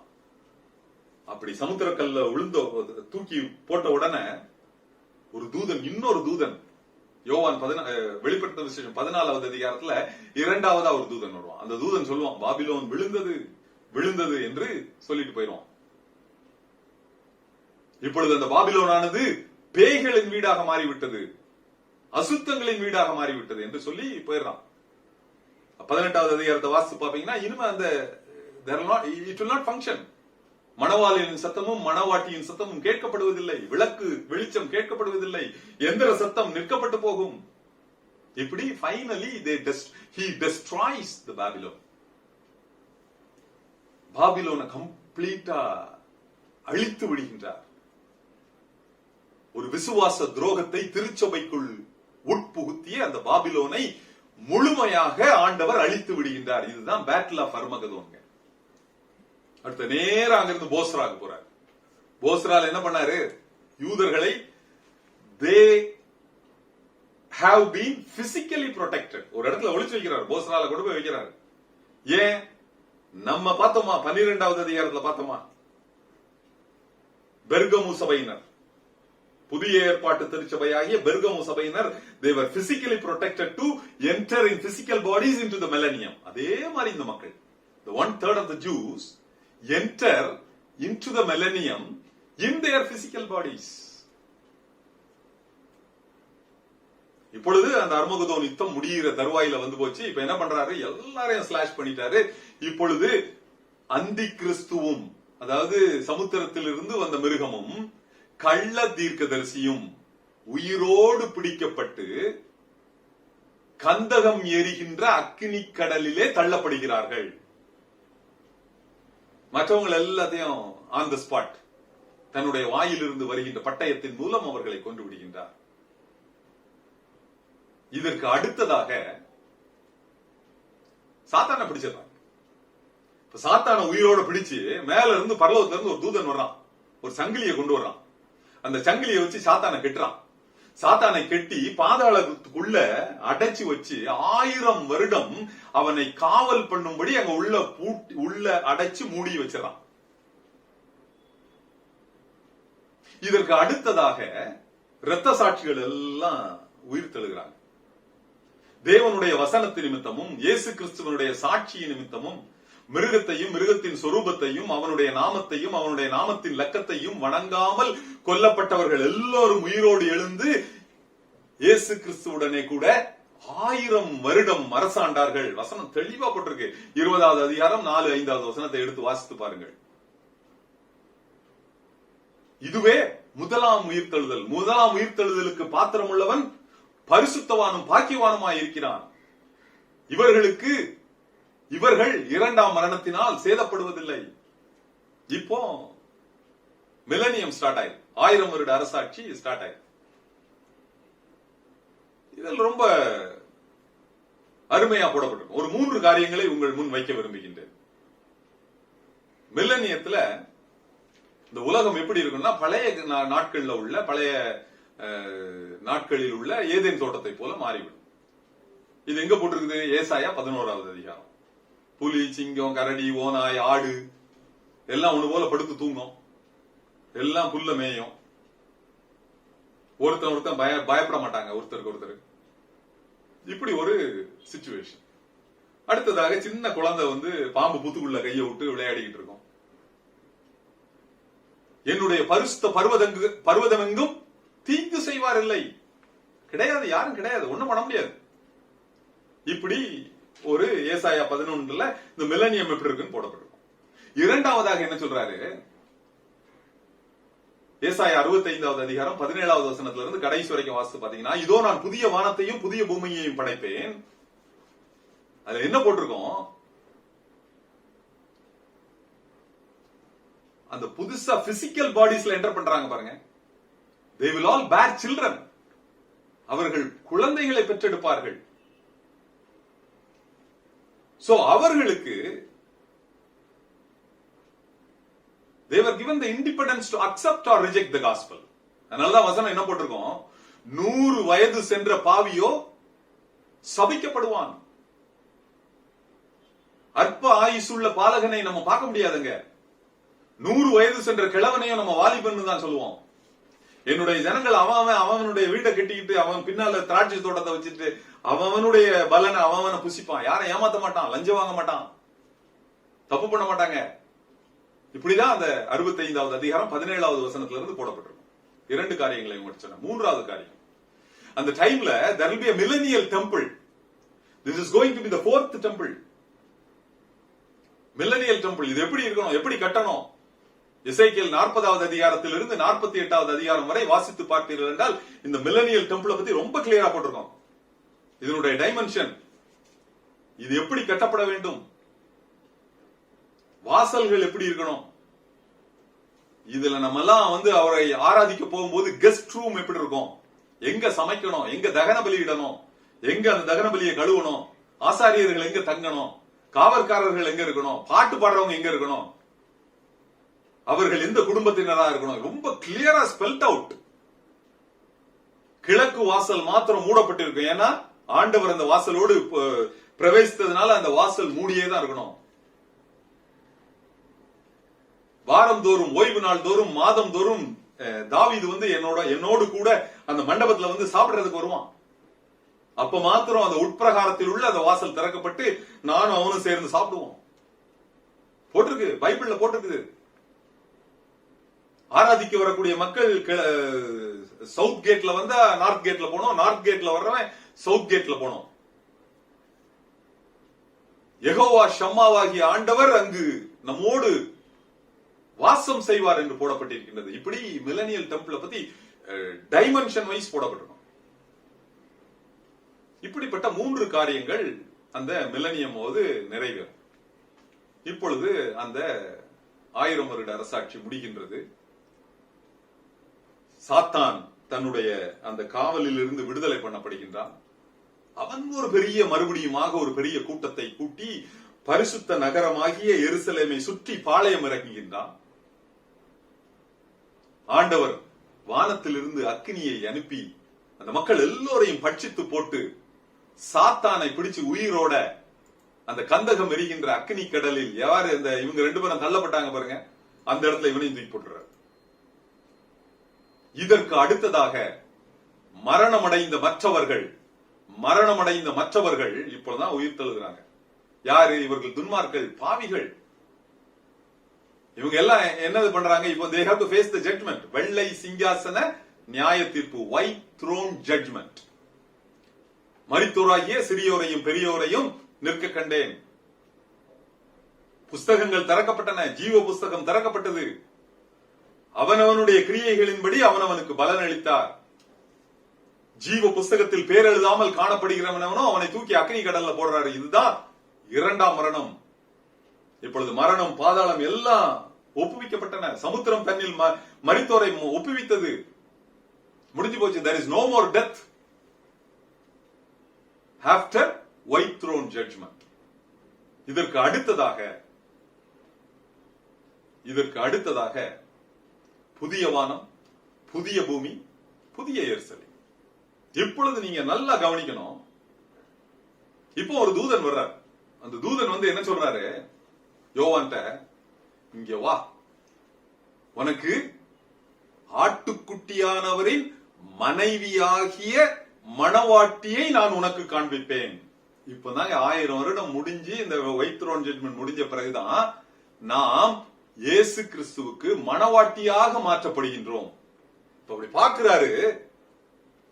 அப்படி சமுத்திரக்கல்ல தூக்கி போட்ட உடனே ஒரு தூதன், இன்னொரு தூதன், யோவான் வெளிப்படுத்தின விசேஷம் 14வது அதிகாரத்துல 2வது ஒரு தூதன் வருவான். அந்த தூதன் சொல்லுவான், பாபிலோன் விழுந்தது என்று சொல்லிட்டு போயிடுவான். இப்பொழுது அந்த பாபிலோனானது பேய்களின் வீடாக மாறிவிட்டது, அசுத்தங்களின் வீடாக மாறிவிட்டது என்று சொல்லி போயிடுறான். 18வது அதிகாரத்தை வாசித்து பாப்பீங்கன்னா இனிமே அந்த it will not function. மணவாளியின் சத்தமும் மணவாட்டியின் சத்தமும் கேட்கப்படுவதில்லை, விளக்கு வெளிச்சம் கேட்கப்படுவதில்லை, எந்திர சத்தம் நிற்கப்பட்டு போகும். இப்படி finally he destroys the Babylon. பாபிலோனை கம்ப்ளீட்டா அழித்து விடுகின்றார். ஒரு விசுவாச துரோகத்தை திருச்சபைக்குள் உட்புகுத்திய அந்த பாபிலோனை முழுமையாக ஆண்டவர் அழித்து விடுகின்றார். இதுதான் பேட்டில் ஆஃப் அர்மகதோன். அடுத்த நேரம் அங்கிருந்து போஸ்ராக்கு போறார். போஸ்ரால என்ன பண்ணாரு, யூதர்களை they have been physically protected ஒரு இடத்துல ஒளிச்சு வைக்கிறார். போஸ்ரால கொண்டு போய் வைக்கிறார். ஏன் நம்ம பார்த்தோமா 12வது அதிகாரத்துல பார்த்தோமா, பெர்கமு சபையினர், புதிய ஏற்பாட்டு திருச்சபையாகிய பெர்கமு சபையினர் they were physically protected to enter in physical bodies into the millennium. அதே மாதிரி இந்த மக்கள், the 1/3 of the Jews enter into the millennium in their physical bodies. இப்பொழுது அந்த அர்மகதோன் யுத்தம் முடிகிற தருவாயில வந்து போச்சு. இப்ப என்ன பண்றாரு, எல்லாரையும் ஸ்லாஷ் பண்ணிட்டாரு. இப்பொழுது அந்தி கிறிஸ்துவும், அதாவது சமுத்திரத்தில் இருந்து வந்த மிருகமும் கள்ள தீர்க்கதரிசியும் உயிரோடு பிடிக்கப்பட்டு கந்தகம் எரிகின்ற அக்கினி கடலிலே தள்ளப்படுகிறார்கள். மற்றவங்க எல்லாத்தையும் ஆன் தி ஸ்பாட் தன்னுடைய வாயிலிருந்து வருகின்ற பட்டயத்தின் மூலம் அவர்களை கொண்டு விடுகின்றார். இதற்கு அடுத்ததாக சாத்தானை பிடிச்சிடறாங்க. சாத்தானை உயிரோட பிடிச்சு மேல இருந்து பரலோகத்துல இருந்து ஒரு தூதன் வர்றான், ஒரு சங்கிலியை கொண்டு வர்றான். அந்த சங்கிலியை வச்சு சாத்தானை கெட்டுறான். சாத்தானை கெட்டி பாதாளத்துக்குள்ள அடைச்சு வச்சு 1000 வருடம் அவனை காவல் பண்ணும்படி அங்க உள்ள அடைச்சு மூடி வச்சிடறான். இதற்கு அடுத்ததாக இரத்த சாட்சிகள் எல்லாம் உயிர் தெழுகிறாங்க. தேவனுடைய வசனத்து நிமித்தமும் இயேசு கிறிஸ்துவனுடைய சாட்சி நிமித்தமும் மிருகத்தையும் மிருகத்தின் சொரூபத்தையும் அவனுடைய நாமத்தையும் அவனுடைய நாமத்தின் லக்கத்தையும் வணங்காமல் கொல்லப்பட்டவர்கள் எல்லோரும் உயிரோடு எழுந்து இயேசு கிறிஸ்துவுடனே கூட 1000 வருடம் அரசாண்டார்கள். வசனம் தெளிவா போட்டிருக்கு. 20வது அதிகாரம் 4-5வது வசனத்தை எடுத்து வாசித்து பாருங்கள். இதுவே முதலாம் உயிர்த்தெழுதல். முதலாம் உயிர்த்தெழுதலுக்கு பாத்திரம் உள்ளவன் பரிசுத்தவானும் பாக்கியவானுமாய் இருக்கிறான். இவர்கள் 2ஆம் மரணத்தினால் சேதப்படுவதில்லை. இப்போ மிலேனியம் ஸ்டார்ட் ஆயிரு, 1000 வருட அரசாட்சி ஸ்டார்ட் ஆயிரு. இதில் ரொம்ப அருமையா போடப்பட்டிருக்கும். ஒரு 3 காரியங்களை உங்கள் முன் வைக்க விரும்புகின்றேன். மிலேனியத்துல இந்த உலகம் எப்படி இருக்குன்னா, பழைய நாட்கள்ல உள்ள பழைய நாட்களில் உள்ள ஏதேன் தோட்டத்தை போல மாறிவிடும். இது எங்க போட்டிருக்குது? ஏசாயா 11வது அதிகாரம். புலி, சிங்கம், கரடி, ஓநாய், ஆடு எல்லாம் ஒண்ணு போல படுத்து தூங்கும், எல்லாம் புல்ல மேயும். ஒருத்தன் பயப்பட மாட்டாங்க ஒருத்தருக்கு ஒருத்தர். இப்படி ஒரு சிச்சுவேஷன். அடுத்ததாக சின்ன குழந்தை வந்து பாம்பு புத்துக்குள்ள கையை விட்டு விளையாடிக்கிட்டு இருக்கும். என்னுடைய பரிசுத்த பர்வதமெங்கும் தீங்கு செய்வார் இல்லை, கிடையாது, யாரும் கிடையாது, ஒண்ணும் பண்ண முடியாது. இப்படி ஒரு ஏசாயா 11ல இந்த மில்லனியம் எப்படி இருக்குன்னு போடப்பட்டிருக்கும். இரண்டாவதாக என்ன சொல்றாரு, ஏசாயா 65வது அதிகாரம் 17வது வசனத்துல இருந்து கடைசி வரைக்கும் வாசித்து பாத்தீங்கன்னா, இதோ நான் புதிய வானத்தையும் புதிய பூமியையும் படைப்பேன். அதுல என்ன போட்டிருக்கோம், அந்த புதுசா பிசிக்கல் பாடிஸ்ல என்டர் பண்றாங்க பாருங்க. they will all bear children, அவர்கள் குழந்தைகளை பெற்றெடுப்பார்கள். சோ அவர்களுக்கு they were given the independence to accept or reject the gospel. அதனாலதான் வசனம் என்ன போட்டிருக்கோம், 100 வயது சென்ற பாவியோ சபிக்கப்படுவான். அற்ப ஆயுசுள்ள பாலகனை நம்ம பார்க்க முடியாதுங்க. 100 வயது சென்ற கிழவனையும் நம்ம வாலிபன்னு தான் சொல்லுவோம். என்னுடைய ஜனங்கள் அவனுடைய வீட்டை கட்டிக்கிட்டு அவன் பின்னால திராட்சை தோட்டத்தை வச்சுட்டு அவனுடைய பலனை அவனை புசிப்பான். யாரை ஏமாத்த மாட்டான், லஞ்சம் வாங்க மாட்டான், தப்பு பண்ண மாட்டாங்க. இப்படிதான் அந்த 65வது அதிகாரம் 17வது வசனத்துல இருந்து போடப்பட்டிருக்கும். 2 காரியங்களை முடிச்சேன். 3வது காரியம், அந்த டைம்ல there will be a millennial temple. This is going to be the 4th temple. Millennial temple இது எப்படி இருக்கணும், எப்படி கட்டணும்? எசேக்கியேல் 40வது அதிகாரத்திலிருந்து 48வது அதிகாரம் வரை வாசித்து பார்த்தீர்கள் என்றால் இந்த மில்லனியல் டெம்பிளை பத்தி ரொம்ப கிளியரா போட்டிருக்கோம். இதனுடைய டைமென்ஷன், இது எப்படி கட்டப்பட வேண்டும், வாசல்கள் எப்படி இருக்கணும், இதுல நம்ம எல்லாம் வந்து அவரை ஆராதிக்க போகும்போது கெஸ்ட் ரூம் எப்படி இருக்கும், எங்க சமைக்கணும், எங்க தகன பலி இடணும், எங்க அந்த தகன பலியை கழுவணும், ஆசாரியர்கள் எங்க தங்கணும், காவற்காரர்கள் எங்க இருக்கணும், பாட்டு பாடுறவங்க எங்க இருக்கணும், அவர்கள் எந்த குடும்பத்தினரா இருக்கணும், ரொம்ப கிளியரா ஸ்பெல்ட் அவுட். கிழக்கு வாசல் மாத்திரம் மூடப்பட்டிருக்கும், ஏன்னா ஆண்டவர் அந்த வாசலோடு பிரவேசித்ததுனால அந்த வாசல் மூடியே தான் இருக்கணும். வாரம் தோறும், ஓய்வு நாள் தோறும், மாதம் தோறும் தாவீது வந்து என்னோடு கூட அந்த மண்டபத்துல வந்து சாப்பிடுறதுக்கு வருவான். அப்ப மாத்திரம் அந்த உட்பிரகாரத்தில் உள்ள அந்த வாசல் திறக்கப்பட்டு நானும் அவனும் சேர்ந்து சாப்பிடுவோம். போட்டிருக்கு, பைபிள்ல போட்டிருக்குது. ஆராதிக்க வரக்கூடிய மக்கள் சவுத் கேட்ல வந்தா நார்த் கேட்ல போனோம், நார்த் கேட்ல வர்றவன் சவுத் கேட்ல போனோம். யெகோவா ஷம்மாவாகிய ஆண்டவர் அங்கு நம்மோடு வாசம் செய்வார் என்று போடப்பட்டிருக்கின்றது. இப்படி மில்லனியல் டெம்பிளை பத்தி டைமென்ஷன் வைஸ் போடப்பட்டிருக்கும். இப்படிப்பட்ட 3 காரியங்கள் அந்த மில்லனியம் போது நிறைவேறும். இப்பொழுது அந்த 1000 வருட அரசாட்சி முடிகின்றது. சாத்தான் தன்னுடைய அந்த காவலில் இருந்து விடுதலை பண்ணப்படுகின்றான். அவன் ஒரு பெரிய மறுபடியுமாக ஒரு பெரிய கூட்டத்தை கூட்டி பரிசுத்த நகரமாகிய எருசலேமை சுற்றி பாளையம் இறங்குகின்றான். ஆண்டவர் வானத்திலிருந்து அக்கினியை அனுப்பி அந்த மக்கள் எல்லோரையும் பட்சித்து போட்டு சாத்தானை பிடிச்சு உயிரோட அந்த கந்தகம் எரிகின்ற அக்கினி கடலில் யாரு இவங்க 2 பேரும் தள்ளப்பட்டாங்க பாருங்க, அந்த இடத்துல இவனையும் தூக்கி போட்டுறாரு. இதற்கு அடுத்ததாக மரணமடைந்த மற்றவர்கள் இப்பொழுதுதான் உயிர் தழுகிறாங்க. யாரு இவர்கள்? துன்மார்கள், பாவிகள். இவங்க எல்லாம் என்னது பண்றாங்க? இப்போ they have to face the judgment. வெள்ளை சிங்காசன நியாய தீர்ப்பு, white throne judgment. மரித்தோராகிய சிறியோரையும் பெரியோரையும் நிற்க கண்டேன். புஸ்தகங்கள் திறக்கப்பட்டன, ஜீவ புஸ்தகம் திறக்கப்பட்டது. அவனவனுடைய கிரியைகளின்படி அவனவனுக்கு பலன் அளித்தார். ஜீவ புஸ்தகத்தில் பேர் எழுதாமல் காணப்படுகிறவனவனோ அவனை தூக்கி அக்னி கடல்ல போடுறாரு. இதுதான் 2ஆம் மரணம். இப்பொழுது மரணம், பாதாளம் எல்லாம் ஒப்புவிக்கப்பட்டன. சமுத்திரம் தன்னில் மரித்தோரை ஒப்புவித்தது. முடிஞ்சு போச்சு. there is no more death after white throne judgment. இதற்கு அடுத்ததாக புதிய வானம், புதிய பூமி, புதிய எருசலேம். இப்பொழுது நீங்க நல்லா கவனிக்கணும். இப்போ ஒரு தூதன் வர்றார். அந்த தூதன் வந்து என்ன சொல்றாரு? யோவான்ட்ட, இங்க வா, உனக்கு ஆட்டுக்குட்டியானவரின் மனைவியாகிய மணவாட்டியை நான் உனக்கு காண்பிப்பேன். இப்பதாங்க 1000 வருடம் முடிஞ்சு இந்த ஒயிட் த்ரோன் ஜட்ஜ்மென்ட் முடிஞ்ச பிறகுதான் நாம் இயேசு கிறிஸ்துவுக்கு மணவாட்டியாக மாற்றப்படுகின்றோம். இப்ப அப்படி பார்க்கிறாரு,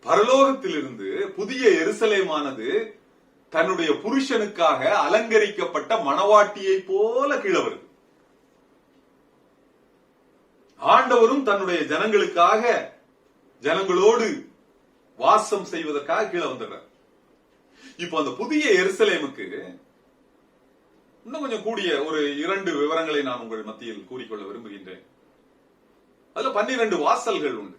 பரலோகத்திலிருந்து புதிய எருசலேமானது தன்னுடைய புருஷனுக்காக அலங்கரிக்கப்பட்ட மணவாட்டியை போல கீழே வருது. ஆண்டவரும் தன்னுடைய ஜனங்களுக்காக, ஜனங்களோடு வாசம் செய்வதற்காக கீழே வந்துடுறார். இப்ப அந்த புதிய எருசலேமுக்கு இன்னும் கொஞ்சம் கூடிய ஒரு 2 விவரங்களை நான் உங்கள் மத்தியில் கூறிக்கொள்ள விரும்புகின்றேன். அதுல 12 வாசல்கள் உண்டு.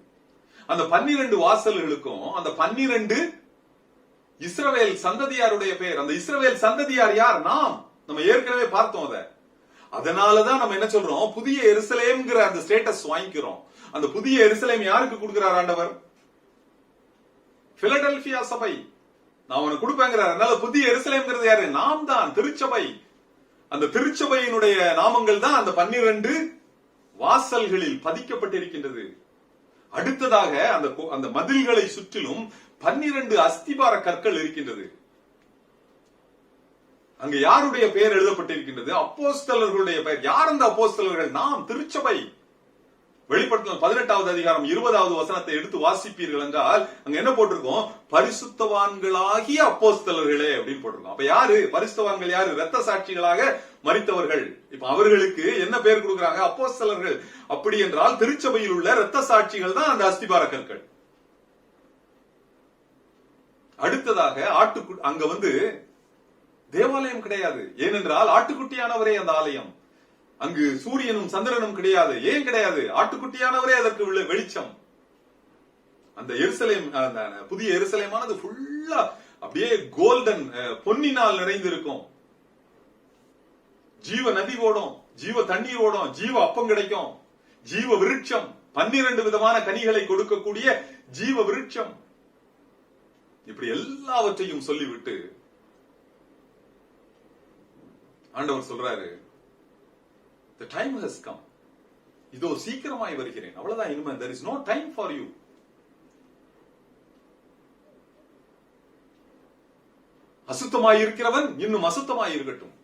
அந்த 12 வாசல்களுக்கும் அந்த 12 இஸ்ரவேல் சந்ததியாருடைய பெயர். அந்த இஸ்ரவேல் சந்ததியார் யார்? நம்ம ஏற்கனவே பார்த்தோம். அதனாலதான் நம்ம என்ன சொல்றோம், புதிய எருசலேம்ங்கிற அந்த ஸ்டேட்டஸ் வாங்கிக்கிறோம். அந்த புதிய எருசலேம் யாருக்கு கொடுக்கிறார் ஆண்டவர்? பிலடெல்பியா சபை. நான் உனக்கு கொடுப்பேங்கிறார். அதனால புதிய எருசலேம்ங்கிறது யாரு? நாம் தான், திருச்சபை. அந்த திருச்சபையினுடைய நாமங்கள் தான் அந்த 12 வாசல்களில் பதிக்கப்பட்டிருக்கின்றது. அடுத்ததாக அந்த மதில்களை சுற்றிலும் 12 அஸ்திபார கற்கள் இருக்கின்றது. அங்க யாருடைய பெயர் எழுதப்பட்டிருக்கின்றது? அப்போஸ்தலர்களுடைய பெயர். யார் அந்த அப்போஸ்தலர்கள்? நாம், திருச்சபை. வெளிப்படுத்தல் 18வது அதிகாரம் 20வது வசனத்தை எடுத்து வாசிப்பீர்கள் என்றால் அங்க என்ன போட்டிருக்கோம்? பரிசுத்தவான்களாகிய அப்போஸ்தலர்களே அப்படின்னு போட்டிருக்கோம். அப்ப யாரு பரிசுத்தவான்கள்? யாரு? இரத்த சாட்சிகளாக மரித்தவர்கள். இப்ப அவர்களுக்கு என்ன பெயர் கொடுக்கிறாங்க? அப்போஸ்தலர்கள். அப்படி என்றால் திருச்சபையில் உள்ள இரத்த சாட்சிகள் தான் அந்த அஸ்திபார கற்கள். அடுத்ததாக அங்க தேவாலயம் கிடையாது. ஏனென்றால் ஆட்டுக்குட்டியானவரே அந்த ஆலயம். அங்கு சூரியனும் சந்திரனும் கிடையாது. ஏன் கிடையாது? ஆட்டுக்குட்டியானவரே அதற்கு உள்ள வெளிச்சம். அந்த எருசலேம், புதிய எருசலேமானது ஃபுல்லா அப்படியே கோல்டன், பொன்னினால் நிறைந்திருக்கும். ஜீவ நதி ஓடும், ஜீவ தண்ணீர் ஓடும், ஜீவ அப்பம் கிடைக்கும், ஜீவ விருட்சம், 12 விதமான கனிகளை கொடுக்கக்கூடிய ஜீவ விருட்சம். இப்படி எல்லாவற்றையும் சொல்லிவிட்டு ஆண்டவர் சொல்றாரு, the time has come. இதோ சீக்கிரமாய் வருகிறேன். அவ்வளவுதான். இனிமே there is no time for you. அசுத்தமாய் இருக்கிறவன் இன்னும் அசுத்தமாய் இருக்கட்டும்.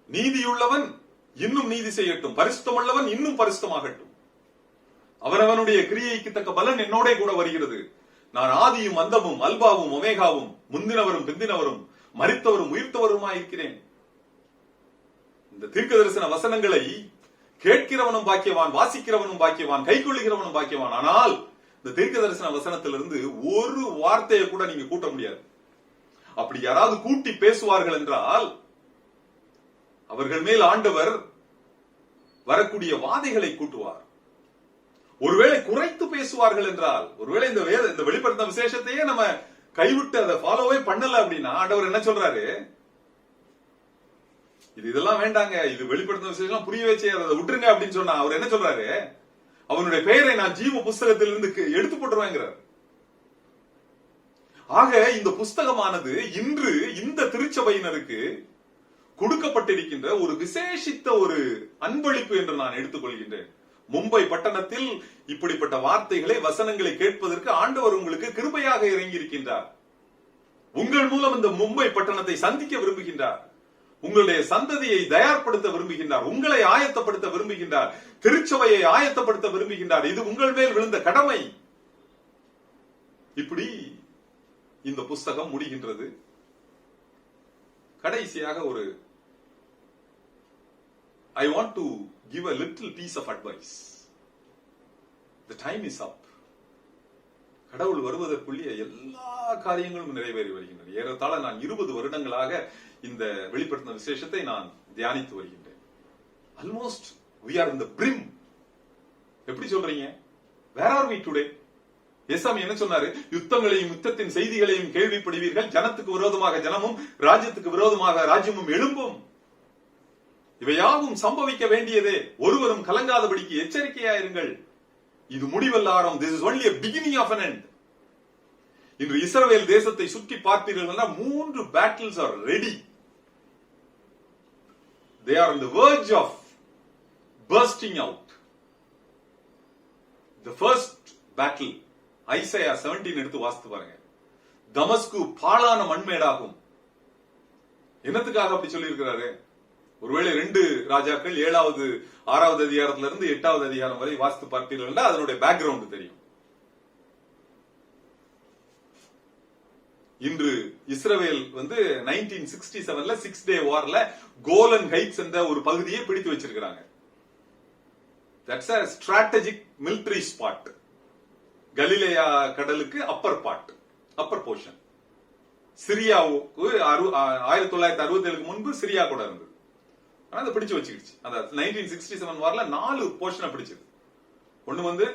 நீதியுள்ளவன் இன்னும் நீதி செய்யட்டும். பரிசுத்தமுள்ளவன் இன்னும் பரிசுத்தமாகட்டும். அவனவனுடைய கிரியைக்கு தக்க பலன் என்னோட கூட வருகிறது. நான் ஆதியும் அந்தமும் அல்பாவும் ஒமேகாவும், முந்தினவரும் பிந்தினவரும், மரித்தவரும் உயிர்த்தவருமாய் இருக்கிறேன். இந்த தீர்க்க தரிசன வசனங்களை கேட்கிறவனும் பாக்கியவான், வாசிக்கிறவனும் பாக்கியவான், கைக்கொள்ளுகிறவனும் பாக்கியவான். ஆனால் இந்த தீர்க்க தரிசன வசனத்திலிருந்து ஒரு வார்த்தையை கூட நீங்க கூட்ட முடியாது. அப்படி யாராவது கூட்டி பேசுவார்கள் என்றால் அவர்கள் மேல் ஆண்டவர் வரக்கூடிய வாதைகளை கூட்டுவார். ஒருவேளை குறைத்து பேசுவார்கள் என்றால், ஒருவேளை இந்த வெளிப்படுத்தின விசேஷத்தையே நம்ம கைவிட்டு அதை ஃபாலோவே பண்ணல அப்படின்னா ஆண்டவர் என்ன சொல்றாரு? இதெல்லாம் வேண்டாங்க, இது வெளிப்படுத்தின விசேஷம் புரியவே செய்யாது, அதை விட்டுருங்க அப்படின்னு சொன்னா அவர் என்ன சொல்றாரு? அவனுடைய பெயரை நான் ஜீவ புஸ்தகத்திலிருந்து எடுத்து போட்டுருவேங்கிறார். ஆக இந்த புஸ்தகமானது இன்று இந்த திருச்சபையினருக்கு கொடுக்கப்பட்டிருக்கின்ற ஒரு விசேஷித்த ஒரு அன்பளிப்பு என்று நான் எடுத்துக்கொள்கின்றேன். மும்பை பட்டணத்தில் இப்படிப்பட்ட வார்த்தைகளை, வசனங்களை கேட்பதற்கு ஆண்டவர் உங்களுக்கு கிருபையாக இறங்கி இருக்கின்றார். உங்கள் மூலம் இந்த மும்பை பட்டணத்தை சந்திக்க விரும்புகின்றார். உங்களுடைய சந்ததியை தயார்படுத்த விரும்புகின்றார். உங்களை ஆயத்தப்படுத்த விரும்புகின்றார். திருச்சபையை ஆயத்தப்படுத்த விரும்புகின்றார். இது உங்கள் மேல் விழுந்த கடமை. இப்படி இந்த புஸ்தகம் முடிகின்றது. கடைசியாக I want to give a little piece of advice. The time is up. கடவுள் வருவதற்குள்ளே எல்லா காரியங்களும் நிறைவேறி வருகின்றன. ஏறத்தாழ நான் 20 வருடங்களாக இந்த வெளிப்படுத்தின விசேஷத்தை நான் தியானித்து வருகின்றேன். Almost we are in the brim. எப்படி சொல்றீங்க? Where are we today? ஏசாமி என்ன சொன்னாரு? யுத்தங்களையும் யுத்தத்தின் செய்திகளையும் கேள்விப்படுவீர்கள். ஜனத்துக்கு விரோதமாக ஜனமும், ராஜ்யத்துக்கு விரோதமாக ராஜ்யமும் எழும்பும். இவையாவும் சம்பவிக்க வேண்டியதே. ஒருவரும் கலங்காதபடிக்கு எச்சரிக்கையாயிருங்கள். இது முடிவல்ல ஆரம்பம். This is only a beginning of an end. இன்று இஸ்ரவேல் தேசத்தை சுற்றி பார்த்தீர்கள் என்றால் 3 battles are ready. They are on the verge of bursting out. The first battle, Isaiah 17 எடுத்து வாசித்து பாருங்க. தமஸ்கு பாழான மண்மேடாகும். என்னத்துக்காக அப்படி சொல்லி இருக்கிறாரு? ஒருவேளை 2 ராஜாக்கள் 7வது 6வது அதிகாரத்துல இருந்து 8வது அதிகாரம் வரை வாசித்து பார்த்தீர்கள், அதனுடைய பேக்ரவுண்ட் தெரியும். இன்று இஸ்ரவேல் 1967ல 6 டே வார்ல கோலன் ஹைட்ஸ் என்ற ஒரு பகுதியை பிடித்து வச்சிருக்காங்க. That's a strategic military spot. கலிலேயா கடலுக்கு அப்பர் பார்ட், அப்பர் போர்ஷன். சிரியாவுக்கு 1967க்கு முன்பு சிரியா கூட இருந்தது. ஆனா அதை பிடிச்சு வச்சுக்கிடுச்சு. அதாவது 1967 வார்ல 4 போர்ஷனை பிடிச்சது. ஒண்ணு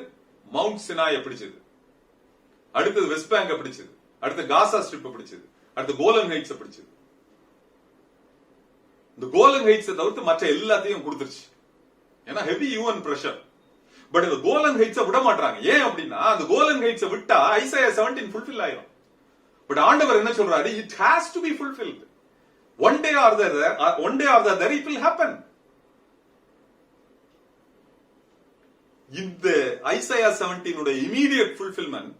மவுண்ட் சினாயை பிடிச்சது, அடுத்தது வெஸ்ட் பேங்க பிடிச்சது, அடுத்து காசா ஸ்ட்ரிப் பிடிச்சது, அடுத்து கோலன் ஹைட்ஸ் பிடிச்சது. இந்த கோலன் ஹைட்ஸ் தவிர்த்து மற்ற எல்லாத்தையும் கொடுத்துருச்சு. ஏன்னா ஹெவி யூஎன் பிரஷர். பட் இந்த கோலன் ஹைட்ஸ் விட மாட்டாங்க. ஏன் அப்படின்னா அந்த கோலன் ஹைட்ஸ் விட்டா ஐசாயா 17 ஃபுல்ஃபில் ஆயிடும். பட் ஆண்டவர் என்ன சொல்றாரு? It has to be fulfilled. One day or the other it will happen. இந்த ஐசாயா 17 உடைய immediate fulfilment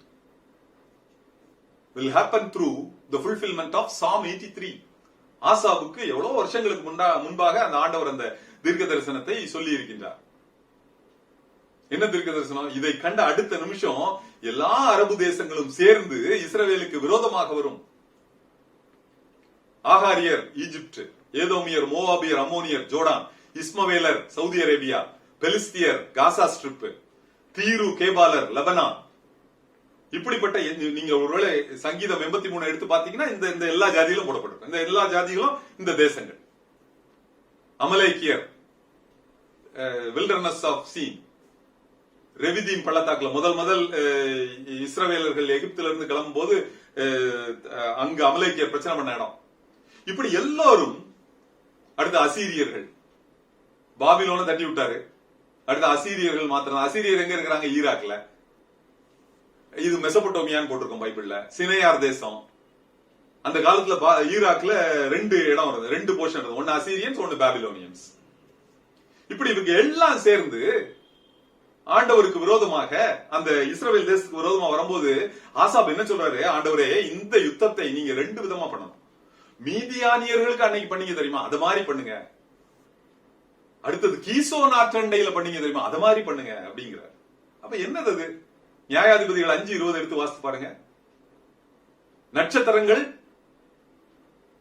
will happen through the fulfillment of Psalm 83. ஆசாபுக்கு எவ்வளவு வருஷங்களுக்கு முன்பாக அந்த ஆண்டவர் அந்த தீர்க்க தரிசனத்தை சொல்லி இருக்கின்றார். என்ன தீர்க்க தரிசனம்? இதை கண்ட அடுத்த நிமிஷம் எல்லா அரபு தேசங்களும் சேர்ந்து இஸ்ரவேலுக்கு விரோதமாக வரும். ஆகாரியர் ஈஜிப்ட், ஏதோமியர், மோவாபியர், அம்மோனியர், ஜோர்டான், இஸ்மவேலர் சவுதி அரேபியா, பெலிஸ்தியர் காசா ஸ்ட்ரிப், தீரு கேபாலர் லெபனான். இப்படிப்பட்ட நீங்க ஒருவேளை சங்கீதம் 83 எடுத்து பாத்தீங்கன்னா இந்த எல்லா ஜாதிகளும் போடப்பட்டிருக்கும். இந்த எல்லா ஜாதிகளும் இந்த தேசங்கள். அமலேக்கியர், வில்டர்னஸ் ஆஃப் சீன், ரெவிதீம் பள்ளத்தாக்குல முதல் இஸ்ரவேலர்கள் எகிப்தில இருந்து கிளம்பும் போது அங்க அமலேக்கியர் பிரச்சனை பண்ண இடம். இப்படி எல்லாரும். அடுத்து அசீரியர்கள், பாபிலோனை தட்டி விட்டாரு. அடுத்து அசீரியர்கள் மாத்திரம். அசீரியர் எங்க இருக்கிறாங்க? ஈராக்ல. இது மெசபடோமியான்னு போட்டிருக்கோம் பைபிள்ல. சினையார் தேசம். அந்த காலத்துல ஈராக்ல 2 இடம் வருது, 2 போர்ஷன் வருது. ஒன்னு அசீரியன்ஸ், ஒன்னு பாபிலோனியன்ஸ். இப்படி இவங்க எல்லாம் சேர்ந்து ஆண்டவருக்கு விரோதமாக, அந்த இஸ்ரவேல் தேசத்துக்கு விரோதமா வரும்போது ஆசாப் என்ன சொல்றாரு? ஆண்டவரே, இந்த யுத்தத்தை நீங்க 2 விதமா பண்ணணும். மீதியானியர்களுக்கு அன்னைக்கு பண்ணீங்க தெரியுமா? அது மாதிரி பண்ணுங்க. அடுத்தது கீசோன் ஆற்றண்டையில பண்ணீங்க தெரியுமா? அது மாதிரி பண்ணுங்க அப்படிங்கிற. அப்ப என்னது அது? நியாயாதிபதிகள் 5:20 எடுத்து வாசித்து பாருங்க. நட்சத்திரங்கள்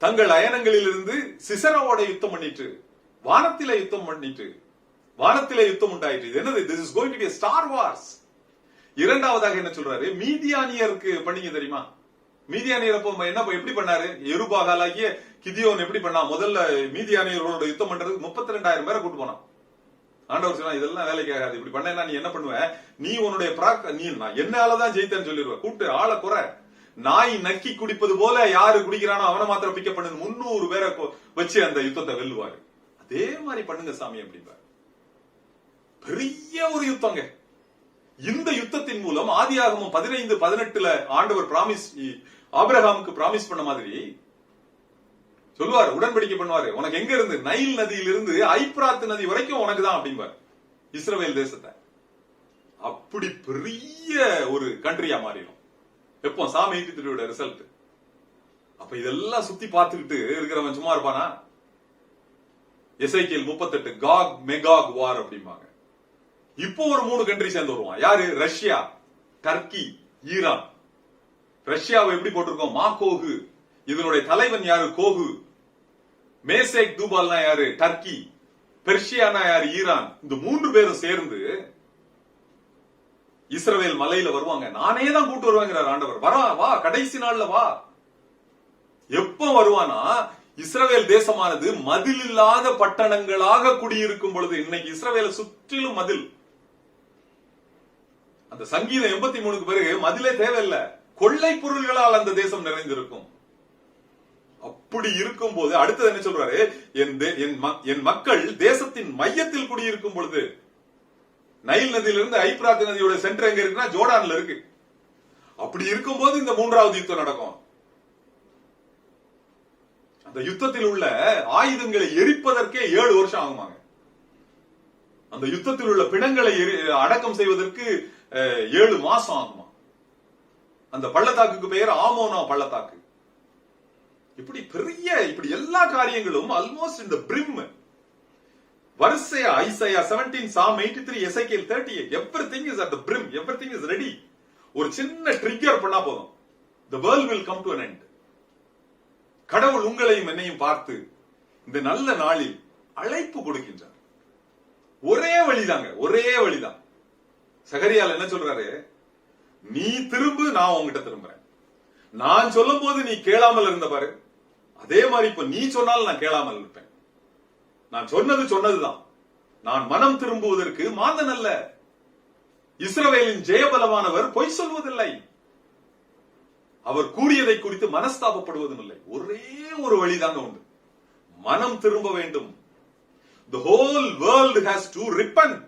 தங்கள் அயனங்களில் இருந்து சிசராவோட யுத்தம் பண்ணிட்டு, வானத்திலே யுத்தம் பண்ணிட்டு, வானத்திலே யுத்தம் உண்டாயிட்டு. இது என்னது? This is going to be a Star Wars. இரண்டாவதாக என்ன சொல்றாரு? மீதியானியருக்கு பண்ணீங்க தெரியுமா? மீதியானியர் எப்படி பண்ணாரு? எருபாகாலாகிய கிதியோன் எப்படி பண்ணா? முதல்ல மீதியானியர்களோட யுத்தம் பண்றதுக்கு 32,000 பேரை கூட்டு போனான். ஆண்டவர் சொன்னா, இதெல்லாம் வேலைக்கு ஆகாது. இப்படி பண்ணா நீ என்ன பண்ணுவ? நீ உன்னுடைய நீ என்னாலதான் ஜெயித்தேன்னு சொல்லிடுவ. கூட்டு ஆளை குறை. நாய் நக்கி குடிப்பது போல யாரு குடிக்கிறானோ அவனை மாத்திரம் பிக்கப் பண்ணு. 300 பேரை வச்சு அந்த யுத்தத்தை வெல்லுவாரு. அதே மாதிரி பண்ணுங்க சாமி அப்படின்பாரு. பெரிய ஒரு யுத்தங்க. இந்த யுத்தத்தின் மூலம் ஆதியாகமம் 15:18 ஆண்டவர் ஆபிரகாமுக்கு பிராமிஸ் பண்ண மாதிரி சொல்லுவாரு, உடன்படிக்கை பண்ணுவாரு. உனக்கு எங்க இருந்து? நைல் நதியிலிருந்து ஐப்ராத் நதி வரைக்கும் உனக்கு தான் அப்படிம்பாரு இஸ்ரவேல் தேசத்தை. அப்படி பெரிய ஒரு கண்ட்ரியா மாறிடும். எப்போ? சாம் 83 ரிசல்ட். அப்ப இதெல்லாம் சுத்தி பார்த்துக்கிட்டு இருக்கிறவன் சும்மா இருப்பானா? எசேக்கியேல் 38 காக் மெகாக் வார் அப்படிம்பாங்க. இப்போ ஒரு 3 கண்ட்ரி சேர்ந்து வருவான். யாரு? Russia, Turkey, Iran. ரஷ்யாவை எப்படி போட்டிருக்கோம்? மாகோகு. இதனுடைய தலைவன் யாரு? கோகு. மேசேக் தூபால்னா யாரு? டர்க்கி. பெர்ஷியானா யாரு? ஈரான். இந்த 3 பேரும் சேர்ந்து இஸ்ரவேல் மலையில வருவாங்க. நானே தான் கூட்டு வருவாங்கிறார் ஆண்டவர். வா, கடைசி நாள்ல வா. எப்ப வருவானா? இஸ்ரவேல் தேசமானது மதில் இல்லாத பட்டணங்களாக குடியிருக்கும் பொழுது. இன்னைக்கு இஸ்ரவேலை சுற்றிலும் மதில். அந்த சங்கீதம் 83க்கு பிறகு மதிலே தேவையில்லை. கொள்ளை பொருள்களால் அந்த தேசம் நிறைந்திருக்கும். அப்படி இருக்கும் போது அடுத்தது என்ன சொல்றாரு? என் மக்கள் தேசத்தின் மையத்தில் குடியிருக்கும் பொழுது. நைல் நதியிலிருந்து ஐப்ராத் நதியோட சென்டர் எங்க இருக்குன்னா ஜோர்டான்ல இருக்கு. அப்படி இருக்கும் போது இந்த 3வது யுத்தம் நடக்கும். அந்த யுத்தத்தில் உள்ள ஆயுதங்களை எரிப்பதற்கே 7 வருஷம் ஆகுமாங்க. அந்த யுத்தத்தில் உள்ள பிணங்களை அடக்கம் செய்வதற்கு 7 மாசம் ஆகுமா. அந்த பள்ளத்தாக்குக்கு பெயர் ஆமோனா பள்ளத்தாக்கு. இப்படி எல்லா காரியங்களும் ஆல்மோஸ்ட் இந்த பிரிம் வரிசையா Isaiah 17, Psalm 83, Ezekiel 38, everything is at the brim, everything is ready. ஒரு சின்ன ட்ரிகர் பண்ணா போதும், the world will come to an end. கடவுள் உங்களையும் என்னையும் பார்த்து இந்த நல்ல நாளில் அழைப்பு கொடுக்கின்றார். ஒரே வழிதாங்க, ஒரே வழிதான். சகரியால் என்ன சொல்றாரு? நீ திரும்பு, நான் உங்ககிட்ட திரும்புறேன். நான் சொல்லும் போது நீ கேளாமல் இருந்த பாரு, அதே மாதிரி இப்ப நீ சொன்னாலும் நான் கேளாமல் இருப்பேன். நான் சொன்னதுதான். நான் மனம் திரும்புவதற்கு மாந்தன் அல்ல. இஸ்ரவேலின் ஜெயபலமானவர் பொய் சொல்வதில்லை. அவர் கூறியதை குறித்து மனஸ்தாபப்படுவதும் இல்லை. ஒரே ஒரு வழிதாங்க உண்டு, மனம் திரும்ப வேண்டும். The whole world has to repent.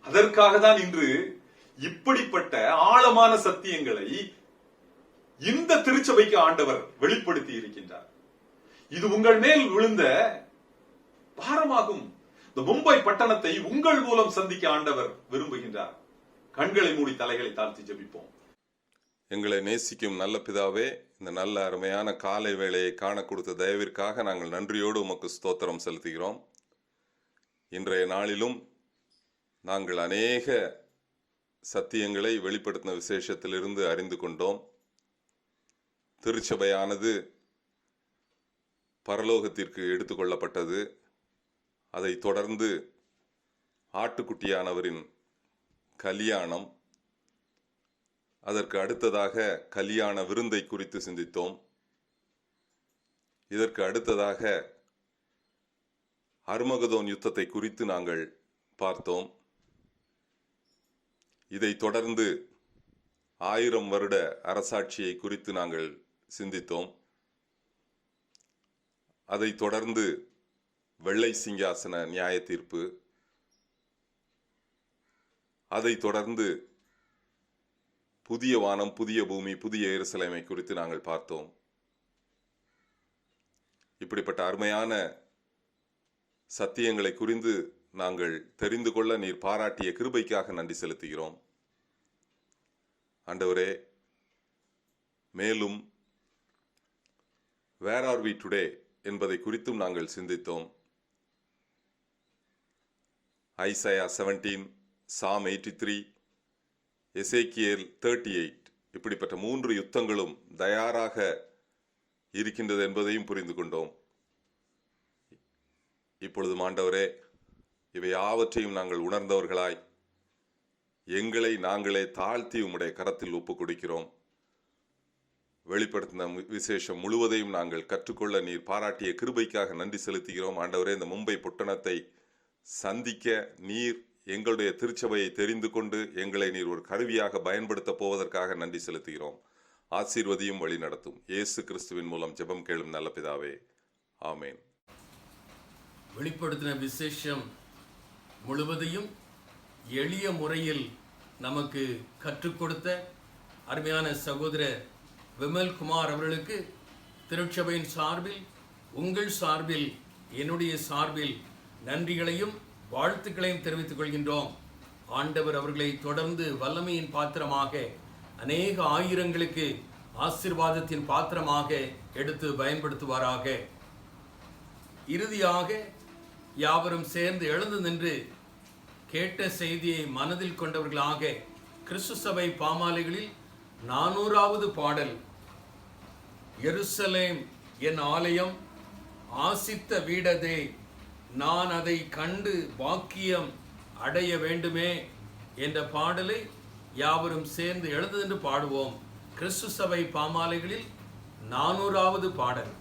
அதற்காக தான் இன்று இப்படிப்பட்ட ஆழமான சத்தியங்களை இந்த திருச்சபைக்கு ஆண்டவர் வெளிப்படுத்தி இருக்கின்றார். இது உங்கள் மேல் விழுந்த பாரமாகும். இந்த மும்பை பட்டணத்தை உங்கள் மூலம் சந்திக்க ஆண்டவர் விரும்புகின்றார். கண்களை மூடி தலைகளை தாழ்த்தி ஜெபிப்போம். எங்களை நேசிக்கும் நல்ல பிதாவே, இந்த நல்ல அருமையான காலை வேளையை காண கொடுத்த தயவிற்காக நாங்கள் நன்றியோடு உமக்கு ஸ்தோத்திரம் செலுத்துகிறோம். இன்றைய நாளிலும் நாங்கள் அநேக சத்தியங்களை வெளிப்படுத்தின விசேஷத்திலிருந்து அறிந்து கொண்டோம். திருச்சபையானது பரலோகத்திற்கு எடுத்துக்கொள்ளப்பட்டது. அதை தொடர்ந்து ஆட்டுக்குட்டியானவரின் கல்யாணம், அதற்கு அடுத்ததாக கல்யாண விருந்தை குறித்து சிந்தித்தோம். இதற்கு அடுத்ததாக அர்மகதோன் யுத்தத்தை குறித்து நாங்கள் பார்த்தோம். இதை தொடர்ந்து 1000 வருட அரசாட்சியை குறித்து நாங்கள் சிந்தித்தோம். அதை தொடர்ந்து வெள்ளை சிங்காசன நியாய தீர்ப்பு, அதை தொடர்ந்து புதிய வானம், புதிய பூமி, புதிய எருசலேமை குறித்து நாங்கள் பார்த்தோம். இப்படிப்பட்ட அருமையான சத்தியங்களை குறித்து நாங்கள் தெரிந்து கொள்ள நீர் பாராட்டிய கிருபைக்காக நன்றி செலுத்துகிறோம். ஆண்டவரே, மேலும் வேர் ஆர் வி டுடே என்பதை குறித்தும் நாங்கள் சிந்தித்தோம். ஐசையா 17, Psalm 83, Ezekiel 38, இப்படிப்பட்ட 3 யுத்தங்களும் தயாராக இருக்கின்றது என்பதையும் புரிந்து கொண்டோம். இப்பொழுது ஆண்டவரே, இவை யாவற்றையும் நாங்கள் உணர்ந்தவர்களாய் எங்களை நாங்களே தாழ்த்தி உம்முடைய கரத்தில் ஒப்புக் கொடுக்கிறோம். வெளிப்படுத்தின விசேஷம் முழுவதையும் நாங்கள் கற்றுக்கொள்ள நீர் பாராட்டிய கிருபைக்காக நன்றி செலுத்துகிறோம். ஆண்டவரே, இந்த மும்பை பட்டணத்தை சந்திக்க நீர் எங்களுடைய திருச்சபையை தெரிந்து கொண்டு எங்களை நீர் ஒரு கருவியாக பயன்படுத்த போவதற்காக நன்றி செலுத்துகிறோம். ஆசீர்வதியும் வழி நடத்தும். இயேசு கிறிஸ்துவின் மூலம் ஜெபம் கேளும் நல்ல பிதாவே, ஆமேன். வெளிப்படுத்தின விசேஷம் முழுவதையும் எளிய முறையில் நமக்கு கற்றுக் கொடுத்த அருமையான சகோதரர் விமல்குமார் அவர்களுக்கு திருச்சபையின் சார்பில், உங்கள் சார்பில், என்னுடைய சார்பில் நன்றிகளையும் வாழ்த்துக்களையும் தெரிவித்துக் கொள்கின்றோம். ஆண்டவர் அவர்களை தொடர்ந்து வல்லமையின் பாத்திரமாக, அநேக ஆயிரங்களுக்கு ஆசீர்வாதத்தின் பாத்திரமாக எடுத்து பயன்படுத்துவாராக. இறுதியாக யாவரும் சேர்ந்து எழுந்து நின்று கேட்ட செய்தியை மனதில் கொண்டவர்களாக கிறிஸ்து சபை பாமாலைகளில் 400வது பாடல், எருசலேம் என் ஆலயம், ஆசித்த வீடதே, நான் அதை கண்டு பாக்கியம் அடைய வேண்டுமே என்ற பாடலை யாவரும் சேர்ந்து எழுந்து நின்று பாடுவோம். கிறிஸ்து சபை பாமாலைகளில் 400வது பாடல்.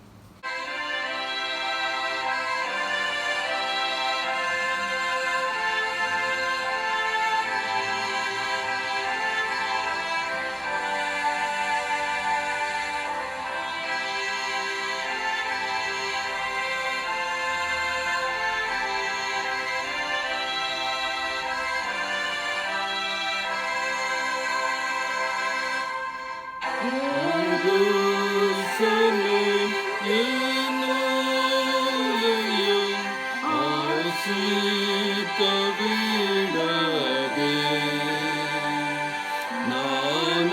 நான்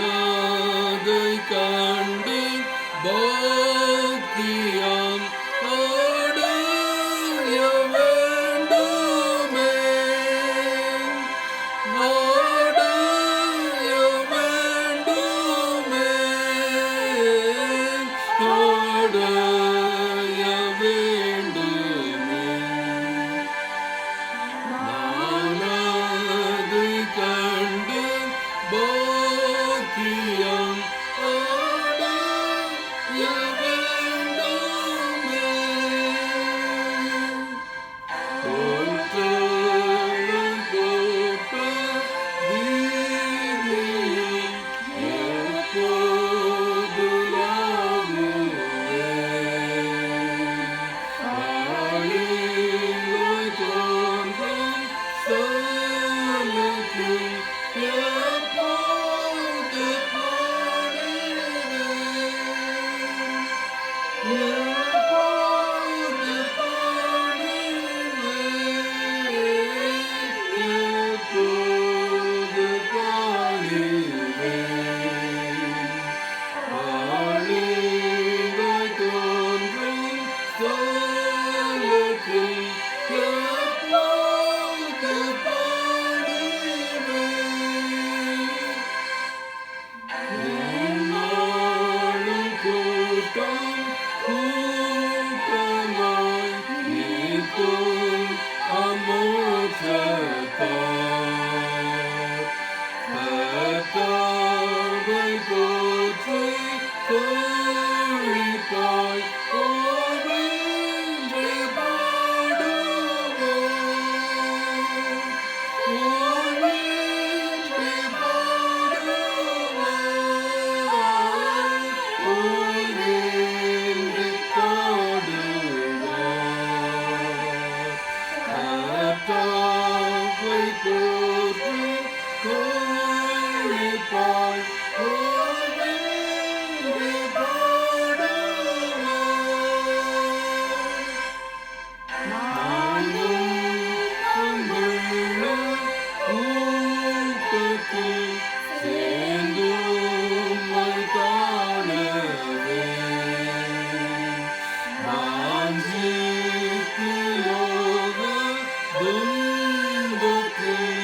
போய் புகழ்ந்து பாடுவோம். நானும் அன்புள்ள கூட்டத்தில் சேர்ந்து உம்மை காணவே வாஞ்சித்து யோக துன்பத்தில்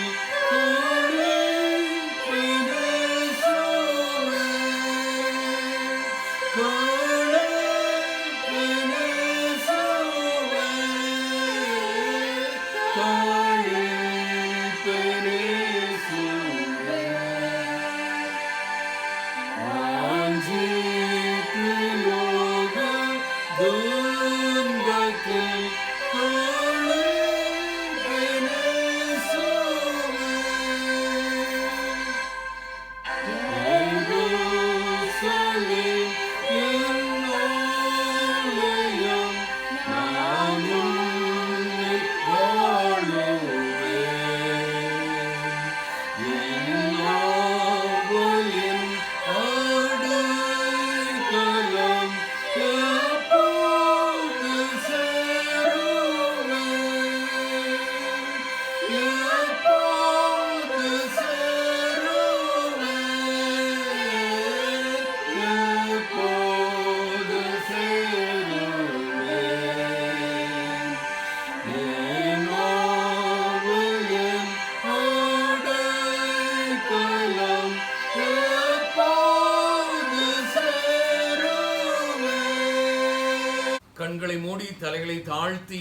கண்களை மூடி தலைகளை தாழ்த்தி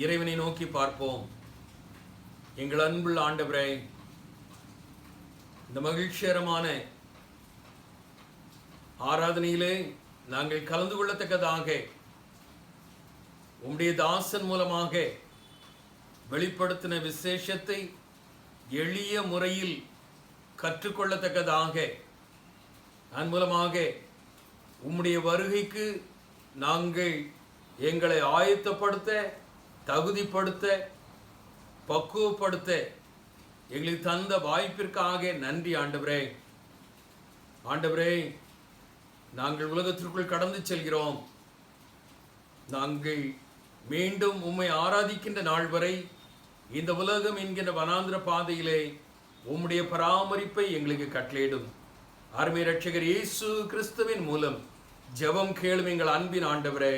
இறைவனை நோக்கி பார்ப்போம். எங்கள் அன்புள்ள ஆண்டவரே, இந்த மகிழ்ச்சிகரமான ஆராதனையிலே நாங்கள் கலந்து கொள்ளத்தக்கதாக உம்முடைய தாசன் மூலமாக வெளிப்படுத்தின விசேஷத்தை எளிய முறையில் கற்றுக்கொள்ளத்தக்கதாக அதன் மூலமாக உம்முடைய வருகைக்கு நாங்கள் எங்களை ஆயத்தப்படுத்த, தகுதிப்படுத்த, பக்குவப்படுத்த எங்களுக்கு தந்த வாய்ப்பிற்காக நன்றி ஆண்டவரே. ஆண்டவரே, நாங்கள் உலகத்திற்குள் கடந்து செல்கிறோம். நாங்கள் மீண்டும் உம்மை ஆராதிக்கின்ற நாள் வரை இந்த உலகம் என்கின்ற வனாந்திர பாதையிலே உம்முடைய பராமரிப்பை எங்களுக்கு கட்டளையிடும். அருமை இரட்சகர் இயேசு கிறிஸ்துவின் மூலம் ஜெபம் கேளும் எங்கள் அன்பின் ஆண்டவரே.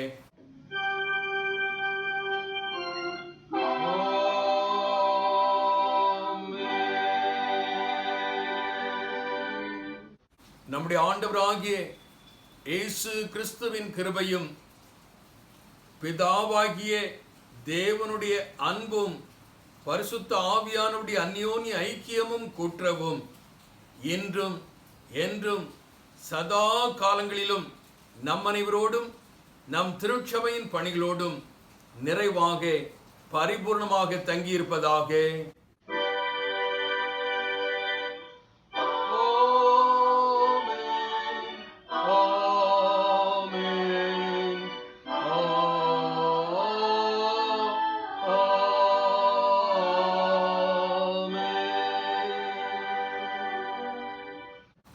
நம்முடைய ஆண்டவராகிய இயேசு கிறிஸ்துவின் கிருபையும் பிதாவாகிய தேவனுடைய அன்பும் பரிசுத்த ஆவியானவருடைய அந்யோன்ய ஐக்கியமும் கூற்றவும் இன்றும் என்றும் சதா காலங்களிலும் நம் அனைவரோடும் நம் திருச்சபையின் பணிகளோடும் நிறைவாக பரிபூர்ணமாக தங்கியிருப்பதாக.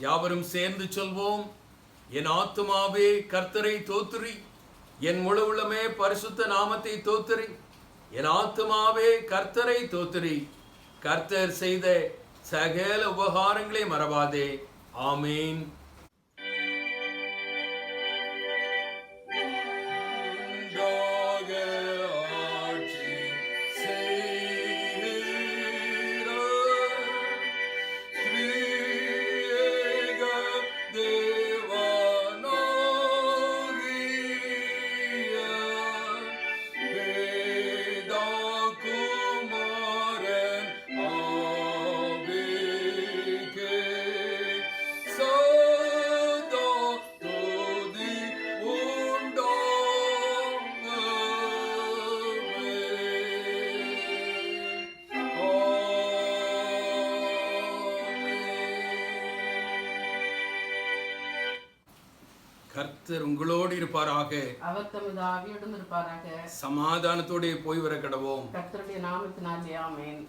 யாவரும் சேர்ந்து சொல்வோம். என் ஆத்துமாவே கர்த்தரை தோத்துரி, என் முழு உள்ளமே பரிசுத்த நாமத்தை தோத்துரி. என் ஆத்துமாவே கர்த்தரை தோத்துரி, கர்த்தர் செய்த சகல உபகாரங்களை மறவாதே. ஆமீன். கர்த்தர் உங்களோடு இருப்பாராக. அவர் தமது ஆவியோடும் இருப்பாராக. சமாதானத்தோடு போய் வர கடவோம். கர்த்தருடைய நாமத்தினாலே ஆமென்.